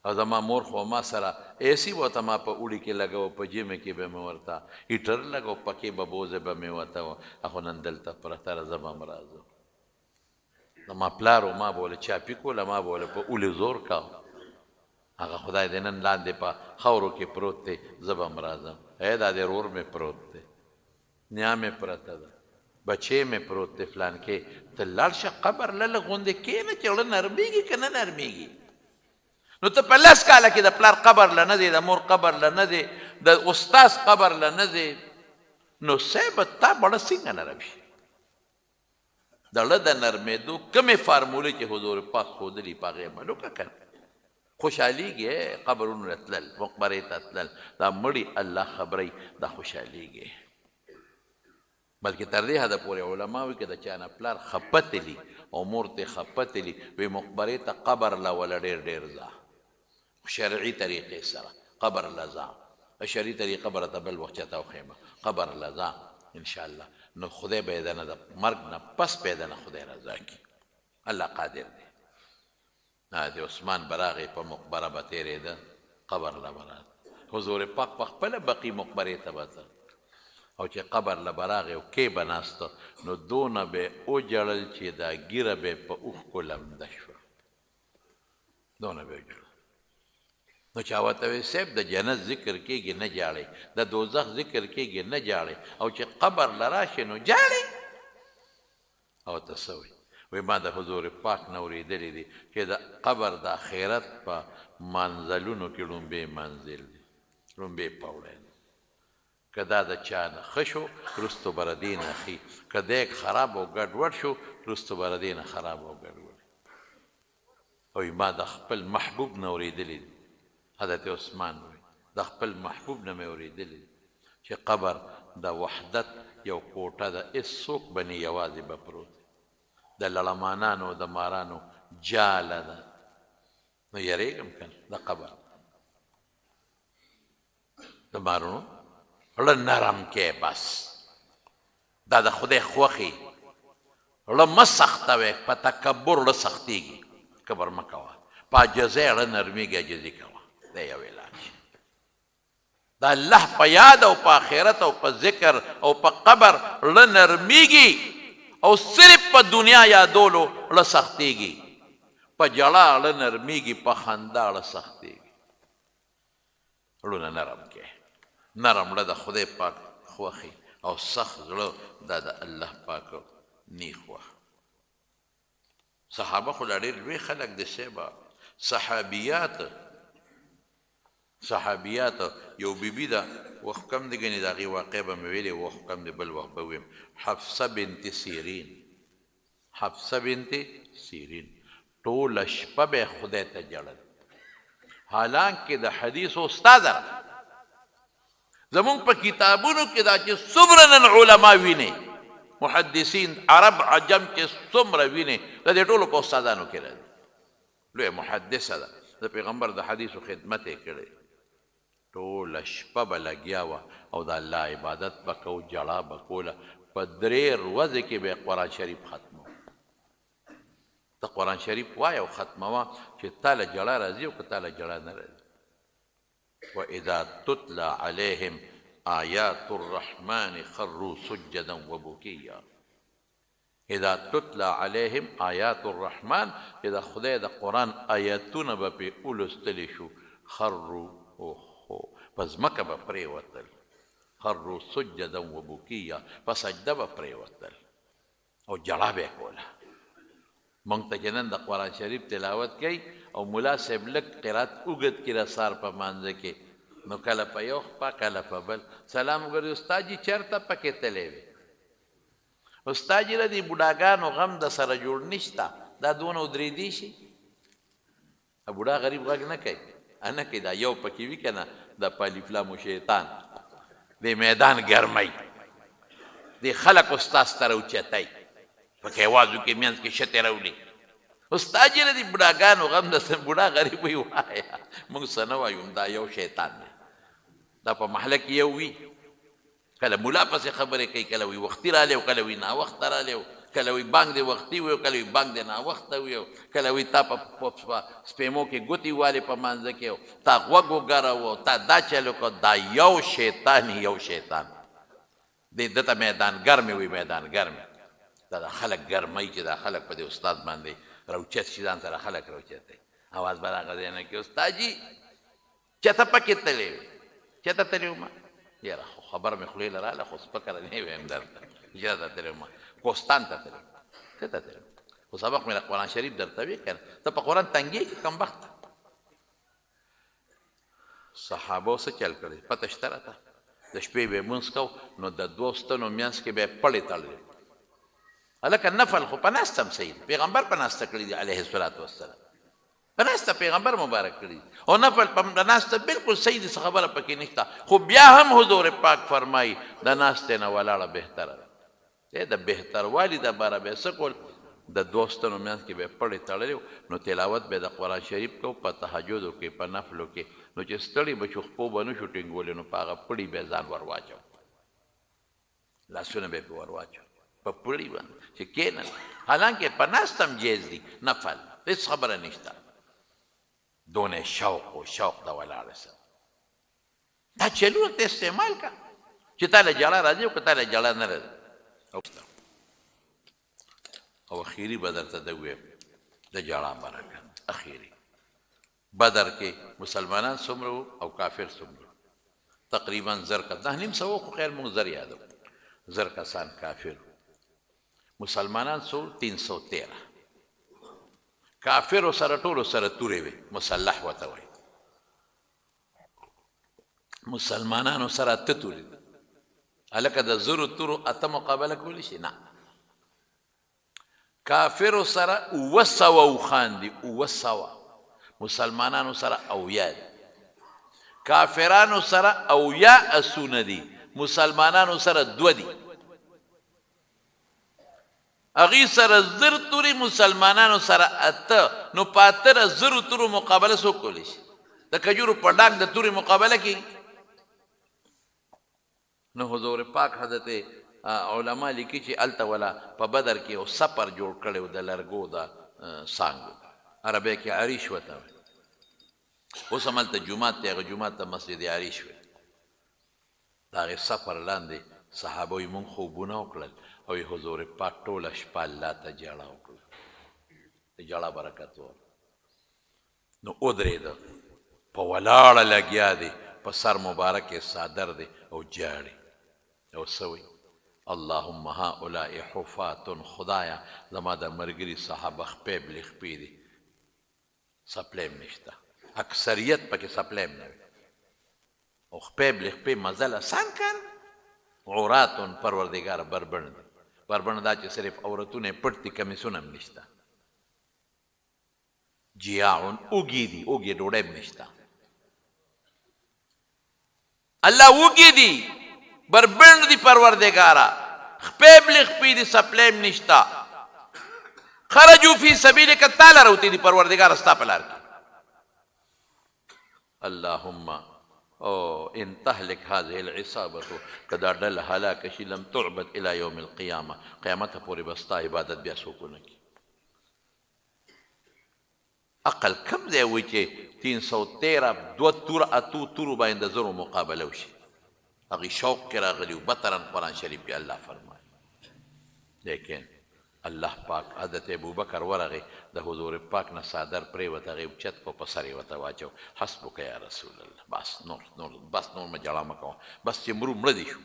او زما مور خو ما سره ایسی به ورته ما په اوړي کې لګوه، په ژمي کې به مې ورته هیټر لګوه، پکې به بوزې به مې ورته وه، خو نن دلته پرته ده، زه به هم راځم. زما پلار و ما به ولې چاپي کوله، ما به ولې په اوړي زور کاوه، هغه خدای دې نن لاندې په خاورو کې پروت دی، زه به هم راځم. دا دې ورور مې پروت دی، نیا مې پرته ده، بچې مې پروت دی، فلان کې. ته لاړ شه قبر له لږ غوندې کښېنه چې زړه نرمېږي که نه نرمېږي. نو ته په 10 کاله کې د پلار قبر له نه دی، د مور قبر له نه دی، د استاذ قبر له نه دی، نو صاحب تا بړه څنګه نرم شي؟ د زړه د نرمېدو کومې فارمولې چې حضور پاک ښودلي په هغې عمل وکړه که نه. خوشحالېږي قبرونو ته تلل، مقبرې ته تلل، دا مړي الله خبرئ، دا خوشحالېږي. بلکې تر دې حده پورې علما وایي که د چا نه پلار خفه تلي او مور ته خفه تلي، وایي مقبرې ته قبر له وله ډېر ځه، شرعي طریقې سره قبر له ځه، شرعي طریقه به راته بل وخت چاته وښیمه، قبر له ځه انشاءالله، نو خدای به یې د نه د مرګ نه پس به یې د نه خدای رضا کړي، الله قادر دی. د عثمان به راغی په مقبره به تېرېده، قبر له به راته، حضور پاک په خپله بقي مقبرې ته به ته، او چې قبر له به راغی او کې به ناسته، نو دونه به یې وجړل چې دا ږیره به یې په اوښکو لمده شوه، دونه به یې وجړل. نو چا ورته وایي صاحب د جنت ذکر کېږي نه جاړئ، د دوزخ ذکر کېږي نه جاړئ، او چې قبر له راشي نو جاړئ. او ته څه وایي؟ وی ما د حضور پاک نه اورېدلی دي چې د قبر د آخرت په منزلونو کې لومبی منزل دی لومبی پوړی دی که دا د چا نه ښه شو وروستو به د دې نه ښي که دیګ خراب او ګډوډ شو وروستو به د دې نه خراب او ګډوډ او ما د خپل محبوب نه اورېدلی دي حضرت عثمان وی د خپل محبوب نه مې اورېدلی دي چې قبر د وحدت یو کوټه ده هېڅوک به نه یوازې به پروت د لړمانانو د مارانو جاله ده نو یریږم که د قبر د مارونو زړه نرم کې بس دا د خدای خوښي زړه مه سختوئ په تکبر زړه سختېږي کبر مه کوه په عاجزۍ زړه نرمېږي عاجزي کوه دا یو علاج د الله په یاد او په آخرت او په ذکر او په قبر زړه نرمېږي او صرف په دنیا یادولو زړه سختېږي په ژړا زړه نرمېږي په خندا زړه سختېږي زړونه نرم کې نرم زړه د خدای پاک خوښي او سخت زړه دا د الله پاک نیک وه صحابه خو لا ډېر لوی خلک دي صاحبه صحابیات یو بیبي ده وخت کم دی ګنې د هغې واقع به مې ویلې وخت کم دی بل وخت به ویم حفصه بنت سیرین ټوله شپه به یې خدای ته ژړل حالانکې د حدیثو استاده زمونږ په کتابونو کې دا چې څومره نن علما وینئ محدثین عرب عجم چې څومره وینئ د دې ټولو په استادانو کې راځي لویه محدثه ده د پیغمبر د حدیثو خدمت یې کړی ټوله شپه به لګیا وه او د الله عبادت به کو جړا به کوله په 3 ورځې کې به قرآن شریف ختمو ته قرآن شریف وایه او ختموه چې تا له جړا راځي او که تا له جړا نه راځي وإذا تتلى عليهم آيات الرحمن خروا سجدا وبكيا اذا تتلى عليهم آيات الرحمن اذا خدای د قرآن آیاتونه به پې اولستلی شو خروا په ځمکه به پرېوتل خروا سجدا وبكيا په سجده به پرېوتل او جړا به یې کوله موږ ته چې نن د قرآن شریف تلاوت کوي او ملا صاحب لږ قرات اوږد کړي د سار په مانځه کې نو کله په یو خپه کله په بل سلام وګورې استاد جي چېرته پکې تللی وې استاد جي له دې بوډاګانو غم د سره جوړ نشته دا دونه ودرېدی شي بوډا غریب غږ نه کوي نه کوي دا یو پکې وي که نه د پالیفلامو شیطان د میدان ګرمۍ د خلک استاد ته راوچتئ پکې اوازو کې منځ کې شتې راولي استاد جي له دې بوډاګانو غم د بوډا غریب وي وایه موږ څه نه وایو دا یو شیطان دی دا په محله کې یو وي کله ملا پسې خبرې کوي کله وي وختي رالی او کله وي ناوخته رالی او کله وي بانک دی وختي وي او کله وي بانک دی ناوخته وي او کله وي تا په سپېمو کې ګوتې والې په مانځه کې او تا غوږ وګروه او تا دا چل وکړه دا یو شیطان دی دته میدان ګرمې وي میدان ګرمې دا د خلک ګرمۍ چې دا خلک په دې استاد باندې راوچت شي ځان سره خلک راوچتوي اواز به راغی ځای نه کې استاد جي چېرته پکې تللی وې چېرته تللی وم یاره خو خبره مې خولې له راله خو سپکه نه ویم درته چېرته تللی وم کوستان ته تللی چېرته تللی وم خو سبق مې د قرآن شریف درته وی که نه ته په قرآن تنګېږې کمبخته صحابو څه چل کړی پته شته راته د شپې به یې لمونځ کو نو د 2 ستنو منځ کې به یې پړې تړلې هلکه نفل خو په ناسته هم صحیح دی پیغمبر په ناسته کړي دي علیه الصلاة والسلام په ناسته پیغمبر مبارک کړي دي او نفل په ناسته بالکل صحیح دي څه خبره پکې نشته خو بیا هم حضور پاک فرمایي د ناستې نه ولاړه بهتره ده د بهتروالي دپاره به یې څه کول د 2 ستنو منځ کې به یې پړې تړلې نو تلاوت به د قرآن شریف کو په تهجدو کې په نفلو کې نو چې ستړي به شو خپو به نه شو ټینګولی نو په هغه پړي به یې ځان ور واچو لاسونه به یې پې ور واچو په پړي باندې چې کېنل حالانکې په ناست هم جیز دي نفل هېڅ خبره نشته دونه شوق و شوق د ولاړه سره دا چلونه ته استعمال کا چې تا له جړه راځي او که تا له جړه نه راځي او اخیري به درته ده ویم د جړا برکت اخیري بدر کې مسلمانان څومره وو او کافر څومره تقریبا 1000 نیم سوه خو خیر مونږ زر یادو 1000 کسان کافر مسلمانان څو 313 کافرو سره ټولو سره تورې وي مسلح ورته وایي مسلمانانو سره 8 تورې هلکه د زرو تورو 8 مقابله کولی شي نه کافرو سره 900 اوښان دي 900 مسلمانانو سره 80 دي کافرانو سره 80 اسونه دي مسلمانانو سره 2 دي اغي سره زر توري مسلمانانو سره 8 نو پاتره زر تورو مقابله سو کولی شي د کجورو په ډاک د توري مقابله کی نو حضور پاک حضرت علما لیکي چې الته ولا په بدر کې او سفر جوړ کړو د لرګو د سانګو عربی کې عریش وته اوس عملته جمعه ته جمعه ته مسجد عریش وي دا سفر لاندې صحابه یې مونږ خوبونه وکړل او حضور پاک ټوله شپه الله ته جړه وکړه د جړه برکت و نو ودرېده په ولاړه لګیا دی په سر مبارک صادر دی او جاړي او سوي اللهم هؤلاء حفاة خدایا زما د مرګري صحابه خپې بلې خپې دي سپلیم نشته اکثریت پکې سپلیم نه او خپې بلې خپې مزل آسان کار عوراتون پروردگار بربند دا چې صرف عورتونه پټ دي کمیسونه هم نشته جیاعون اوږي دي اوږې ډوډۍ هم نشته الله اوږي دي بربند دي پروردگارا خپې بلې خپې دي سپلیم نشته خرجوا فی سبیلک تعالی روتی دي پروردگار ستا په لار کې اللهم او ان تهلك هذه العصابه کدا ډل هلاک شي لم تعبد الى يوم القيامه قیامت پورې بستا عبادت بیا سوکونه کی عقل کم دی وی چې 313 دو تور اتو تور باندې زرو مقابله وشي هغه شوق کې راغلی وبترن قرآن شریف کې الله فرمایي لیکن الله پاک حضرت ابوبکر ورغه د حضور پاک نه صادر پرې وته غیب چت په پسرې وته واچو حسبک یا رسول الله بس نور ما جړه مکو بس چې مړ دي شو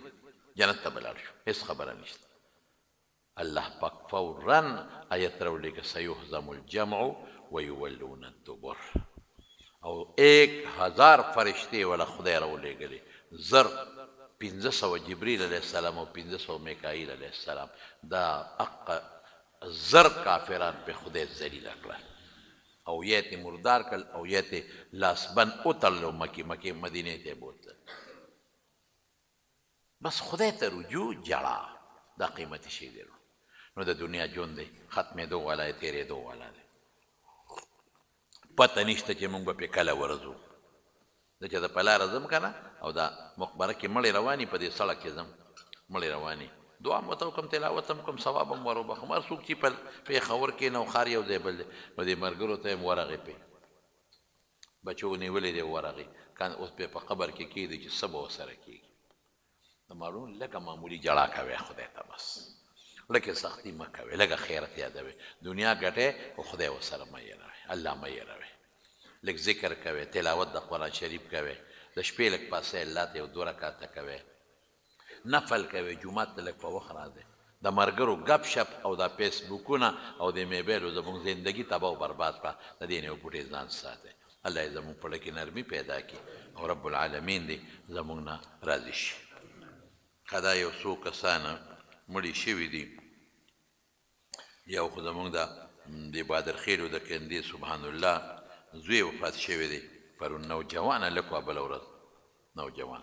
جنت ته بلار شو هیڅ خبره نشته الله پاک فورا آیت راولي کې سيهزم الجمع ويولون الدبر او 1000 فرشتي ولا خدای راولي ګلي زر 1500 جبريل عليه السلام او 1500 میکائیل عليه السلام دا زر کافران په خدای ذلیل کړل او یته مردار کړل او یته لاسبن اوتلو مکی مدینه ته بوتل بس خدای ته رجوع جړه دا قیمت شي دی نو د دنیا ژوند دی ختمې دوه ولا تیرې دوه ولا پته نشته چې موږ په کله ورزو د چې د پلا رزم کنه او دا مقبره کې مړی رواني په دې سړک کې زم مړی رواني دعا متو کوم تلاوت کوم ثواب هم ورو بخمر سوق چې په خبر کې نو خار یو دی بل نو دې مرګرو ته ورغه په بچو نیولې دی ورغه کان اوس په قبر کې کېږي چې سبا سره کېږي نو مارون لکه معمولی جړه کوي خدای ته بس لکه سختي مکوي لکه خیرت یادوي دنیا ګټه او خدای وسره مې راوي الله مې راوي لکه ذکر کوي تلاوت د قرآن شریف کوي د شپې لک پاسه الله ته یو 2 رکعات کوي نفل کوي جمعه ته لک په وخت راځي د مرګرو غب شپ او د فیسبوکونه او د میبایلو زموږ زندگی تباہ او برباد کړه د دې نه پټې ځان ساتي الله یې زموږ په لکه نرمي پیدا کړي او رب العالمین دې زموږ نه راضي شي خدای یو څو کسان مړي شوي دي یو خو زموږ د بادر خیلو د کندې سبحان الله زوی وفات شوی دی پرون نوجوانه لکه بله ورځ نوجوان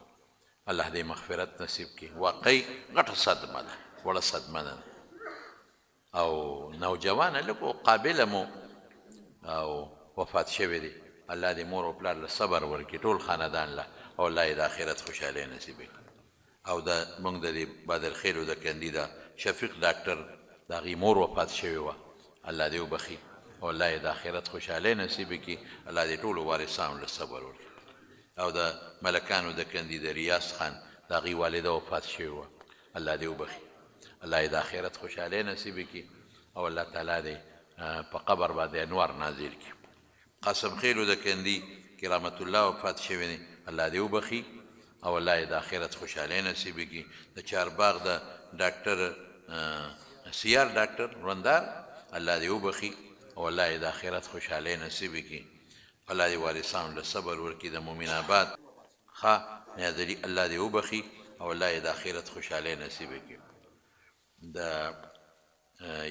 الله دې مغفرت نصیب کړي واقعي غټه صدمه ده وړه صدمه ده او نوجوانه لکه قابله مو او وفات شوی دی الله دې مور او پلار له صبر ورکړي ټول خاندان له او الله یې د آخرت خوشحالۍ نصیب کړي او د موږ د بدر خیلو د کندې د شفیق ډاکټر د هغې مور وفات شوې وه الله دې وبخي او الله یې د آخرت خوشحالۍ نصیب کړي الله دې ټولو وارثانو له صبر ورکړي او د ملکانو د کندې د ریاض خان د هغې والده وفات شوې وه الله دې وبخي الله یې د آخرت خوشحالۍ نصیب کړي او الله تعالی دې په قبر باندې انوار نازل کړي قاسم خیلو د کندې کې رحمت الله وفات شوی دی الله دې وبخي او الله یې د آخرت خوشحالۍ نصیب کړي د چارباغ د ډاکټر سیار ډاکټر وندار الله دې وبخي او الله یې د آخرت خوشحالۍ نصیب کړي الله دې وارثانو له صبر ورکړي د مؤمن آباد ښه نیادري الله دې وبخي او الله یې د آخرت خوشحالۍ نصیب کړي د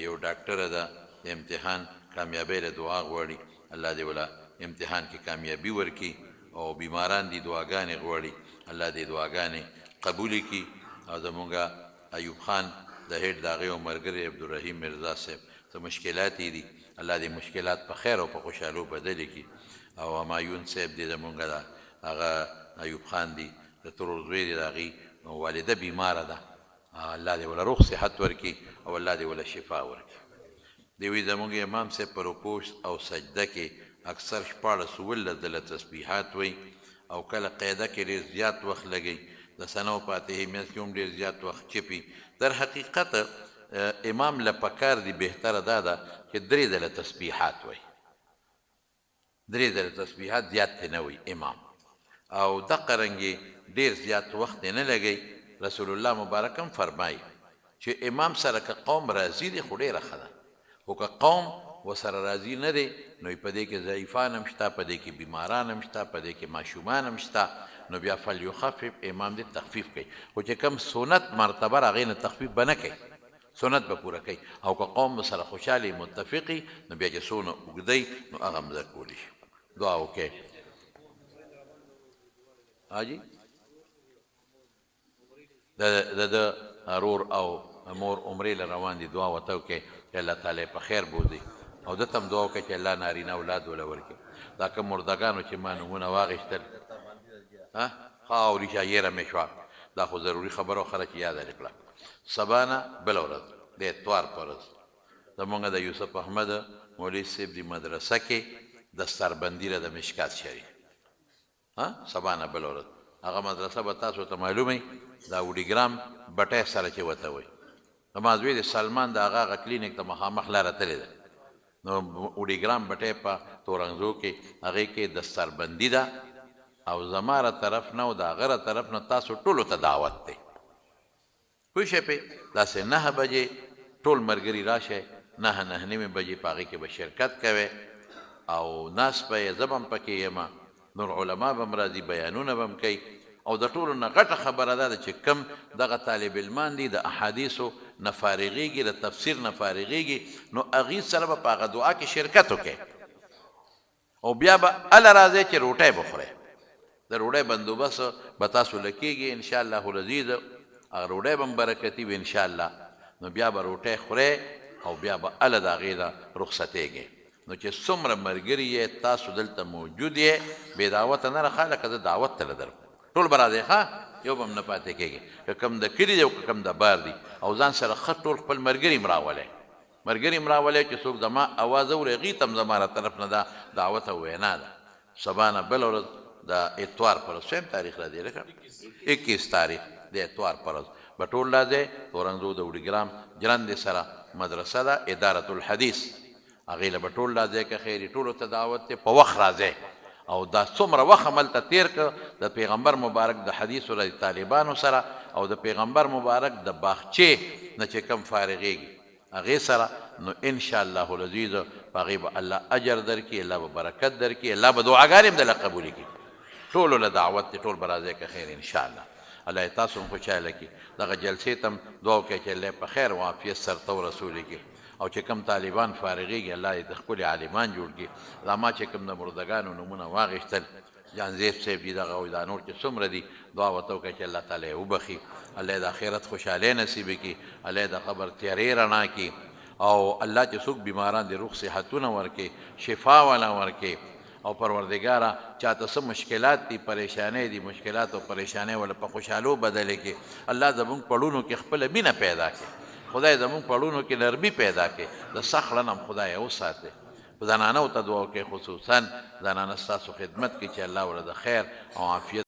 یو ډاکټره ده د امتحان کامیابۍ له دعا غواړي الله دې ولا امتحان کې کامیابي ورکړي او بیماران دي دعاګانې غواړي الله دې دعاګانې قبول کړي او زمونږ ایوب خان د هېډ د هغې یو ملګری عبدالرحیم مرزا صاحب څه مشکلات یې دي الله دې مشکلات په خیر او په خوشحالو بدلې کړي او همایون صاحب دې زمونږ د هغه ایوب خان دي د ترور زوی دی د هغې والده بیماره ده الله دې ولا روغ صحت ورکړي او الله دې ولا شفا ورکړي دی وی زمونږ امام صاحب په رکوع او سجده کې اکثر 14 دله تسبیحات وی او کله قاعده کې ډېر زیات وخت لګي د ثنا او فاتحې منځ کې هم ډېر زیات وخت چپي در حقیقت امام له پکار دی بهتره دا ده چې 3 دله تسبیحات وی 3 دله تسبیحات زیات نه وی امام او دقه رنګې ډېر زیات وخت نه لګي رسول الله مبارک هم فرمایي چې امام سره که قوم راضي دي خو ډېره ښه ده خو که قوم ورسره راضي نه دی نو په دې کې ضعیفان هم شته په دې کې بیماران هم شته په دې کې ماشومان هم شته نو بیا فلیخفف امام دې تخفیف کوي خو چې کوم سنت مرتبه هغې نه تخفیف به نه کوي سنت به پوره کوي او که قوم سره خوشحالي متفقي نو بیا چې څونه اوږدی نو هغه هم زده کولی شي دعا وکړئ حاجي د رور او مور عمرې له روان دي دعا ورته وکړئ چې الله تعالی په خیر بوځي او دته هم دعا وکړئ چې الله نارینه اولاد وله ورکړي دا کوم مردګانو چې ما نومونه واخیستل ښه او ریشه یېره مې شوه دا خو ضروري خبره وه خله چې یاده دې کړه سبا نه بله ورځ د اتوار په ورځ زمونږ د یوسف احمد مولوي صاحب د مدرسه کې دستاربندي ده د مشکات شریف سبا نه بله ورځ هغه مدرسه به تاسو ته معلومه دا وډیګرام بټۍ سره چې ورته وایي زما زوی د سلمان د هغه کلینیک ته مخامخ لاره تلې ده نو وډیګرام بټۍ په تورنګزو کې هغې کې دستاربندي ده او زما را طرف نه او د هغه را طرف نه تاسو ټولو ته دعوت دی پوه شئ پې داسې 9 بجې ټول ملګري راشئ 9:09 بجې په هغې کې به شرکت کوئ او ناس به یې زه به هم پکې یم نور علما به هم راځي بیانونه به هم کوي او د ټولو نه غټه خبره دا ده چې کم دغه طالب علمان دي د احادیثو نه فارغېږي د تفسیر نه فارغېږي نو هغې سره به په هغه دعا کې شرکت وکړئ او بیا به هله راځئ چې روټۍ به خورئ د روډۍ بندوبست به تاسو له کېږي انشاءالله العزیز هغه روډۍ به هم برکتي وي انشاءالله نو بیا به روټۍ خورئ او بیا به هله د هغې نه رخصتېږئ نو چې څومره ملګري یې تاسو دلته موجود یې بې دعوته نه راښه لکه زه دعوت ته درکړم ټول به راځئ ښه یو به هم نه پاتې کېږي که کوم د کلي دی او که کوم د بار دي او ځان سره ښه ټول خپل ملګري هم راولئ ملګري هم راولئ چې څوک زما اواز اوري هغې ته هم زما را طرف نه دا دعوت او وینا ده سبا نه بله ورځ د اتوار پر ورځ څویم تاریخ را دی لکه 21 تاریخ د اتوار پر ورځ به ټول راځئ تورنګزو د وډیګرام جرندې سره مدرسه ده ادارة الحدیث هغې له به ټول راځئ که خیري ټولو ته دعوت دی په وخت راځئ او دا څومره وخت هملته تېر کړ د پیغمبر مبارک د حدیثو له طالبانو سره او د پیغمبر مبارک د باغچې نه چې کم فارغېږي هغې سره نو انشاءالله العزیز په هغې به الله اجر درکړي الله به برکت درکړي الله به دعاګانې هم دله قبولې کړي ټولو له دعوت دی ټول به راځئ که خیر انشاءالله الله یې تاسو هم خوشحاله کړي دغه جلسې ته هم دعا وکړئ چې الله یې په خیر او عافیت سرته ورسولې کړي او چې کوم طالبان فارغېږي الله یې د ښکلي عالمان جوړ کړي دا ما چې کوم د مردګانو نومونه واخیستل جانزیب صاحب دي دغه او دا نور چې څومره دي دعا ورته وکړئ چې الله تعالی یې وبخي الله یې د آخرت خوشحالۍ نصیب کړي الله یې د قبر تیارې رڼا کړي او الله چې څوک بیماران دي روغ صحتونه ورکړي شفا والا ورکړي او پروردګاره چاته څه مشکلات دي پریشانۍ دي مشکلات او پریشانۍ ولا په خوشحالو بدلې کړي الله زموږ پړونو کې خپله مینه پیدا کړي خدای زموږ پړونو کې نرمي پیدا کړي د سخت لنم خدای وساتي زنانو ته دعا وکړئ خصوصا زنانه ستاسو خدمت کې چې الله ورله د خیر او عافیت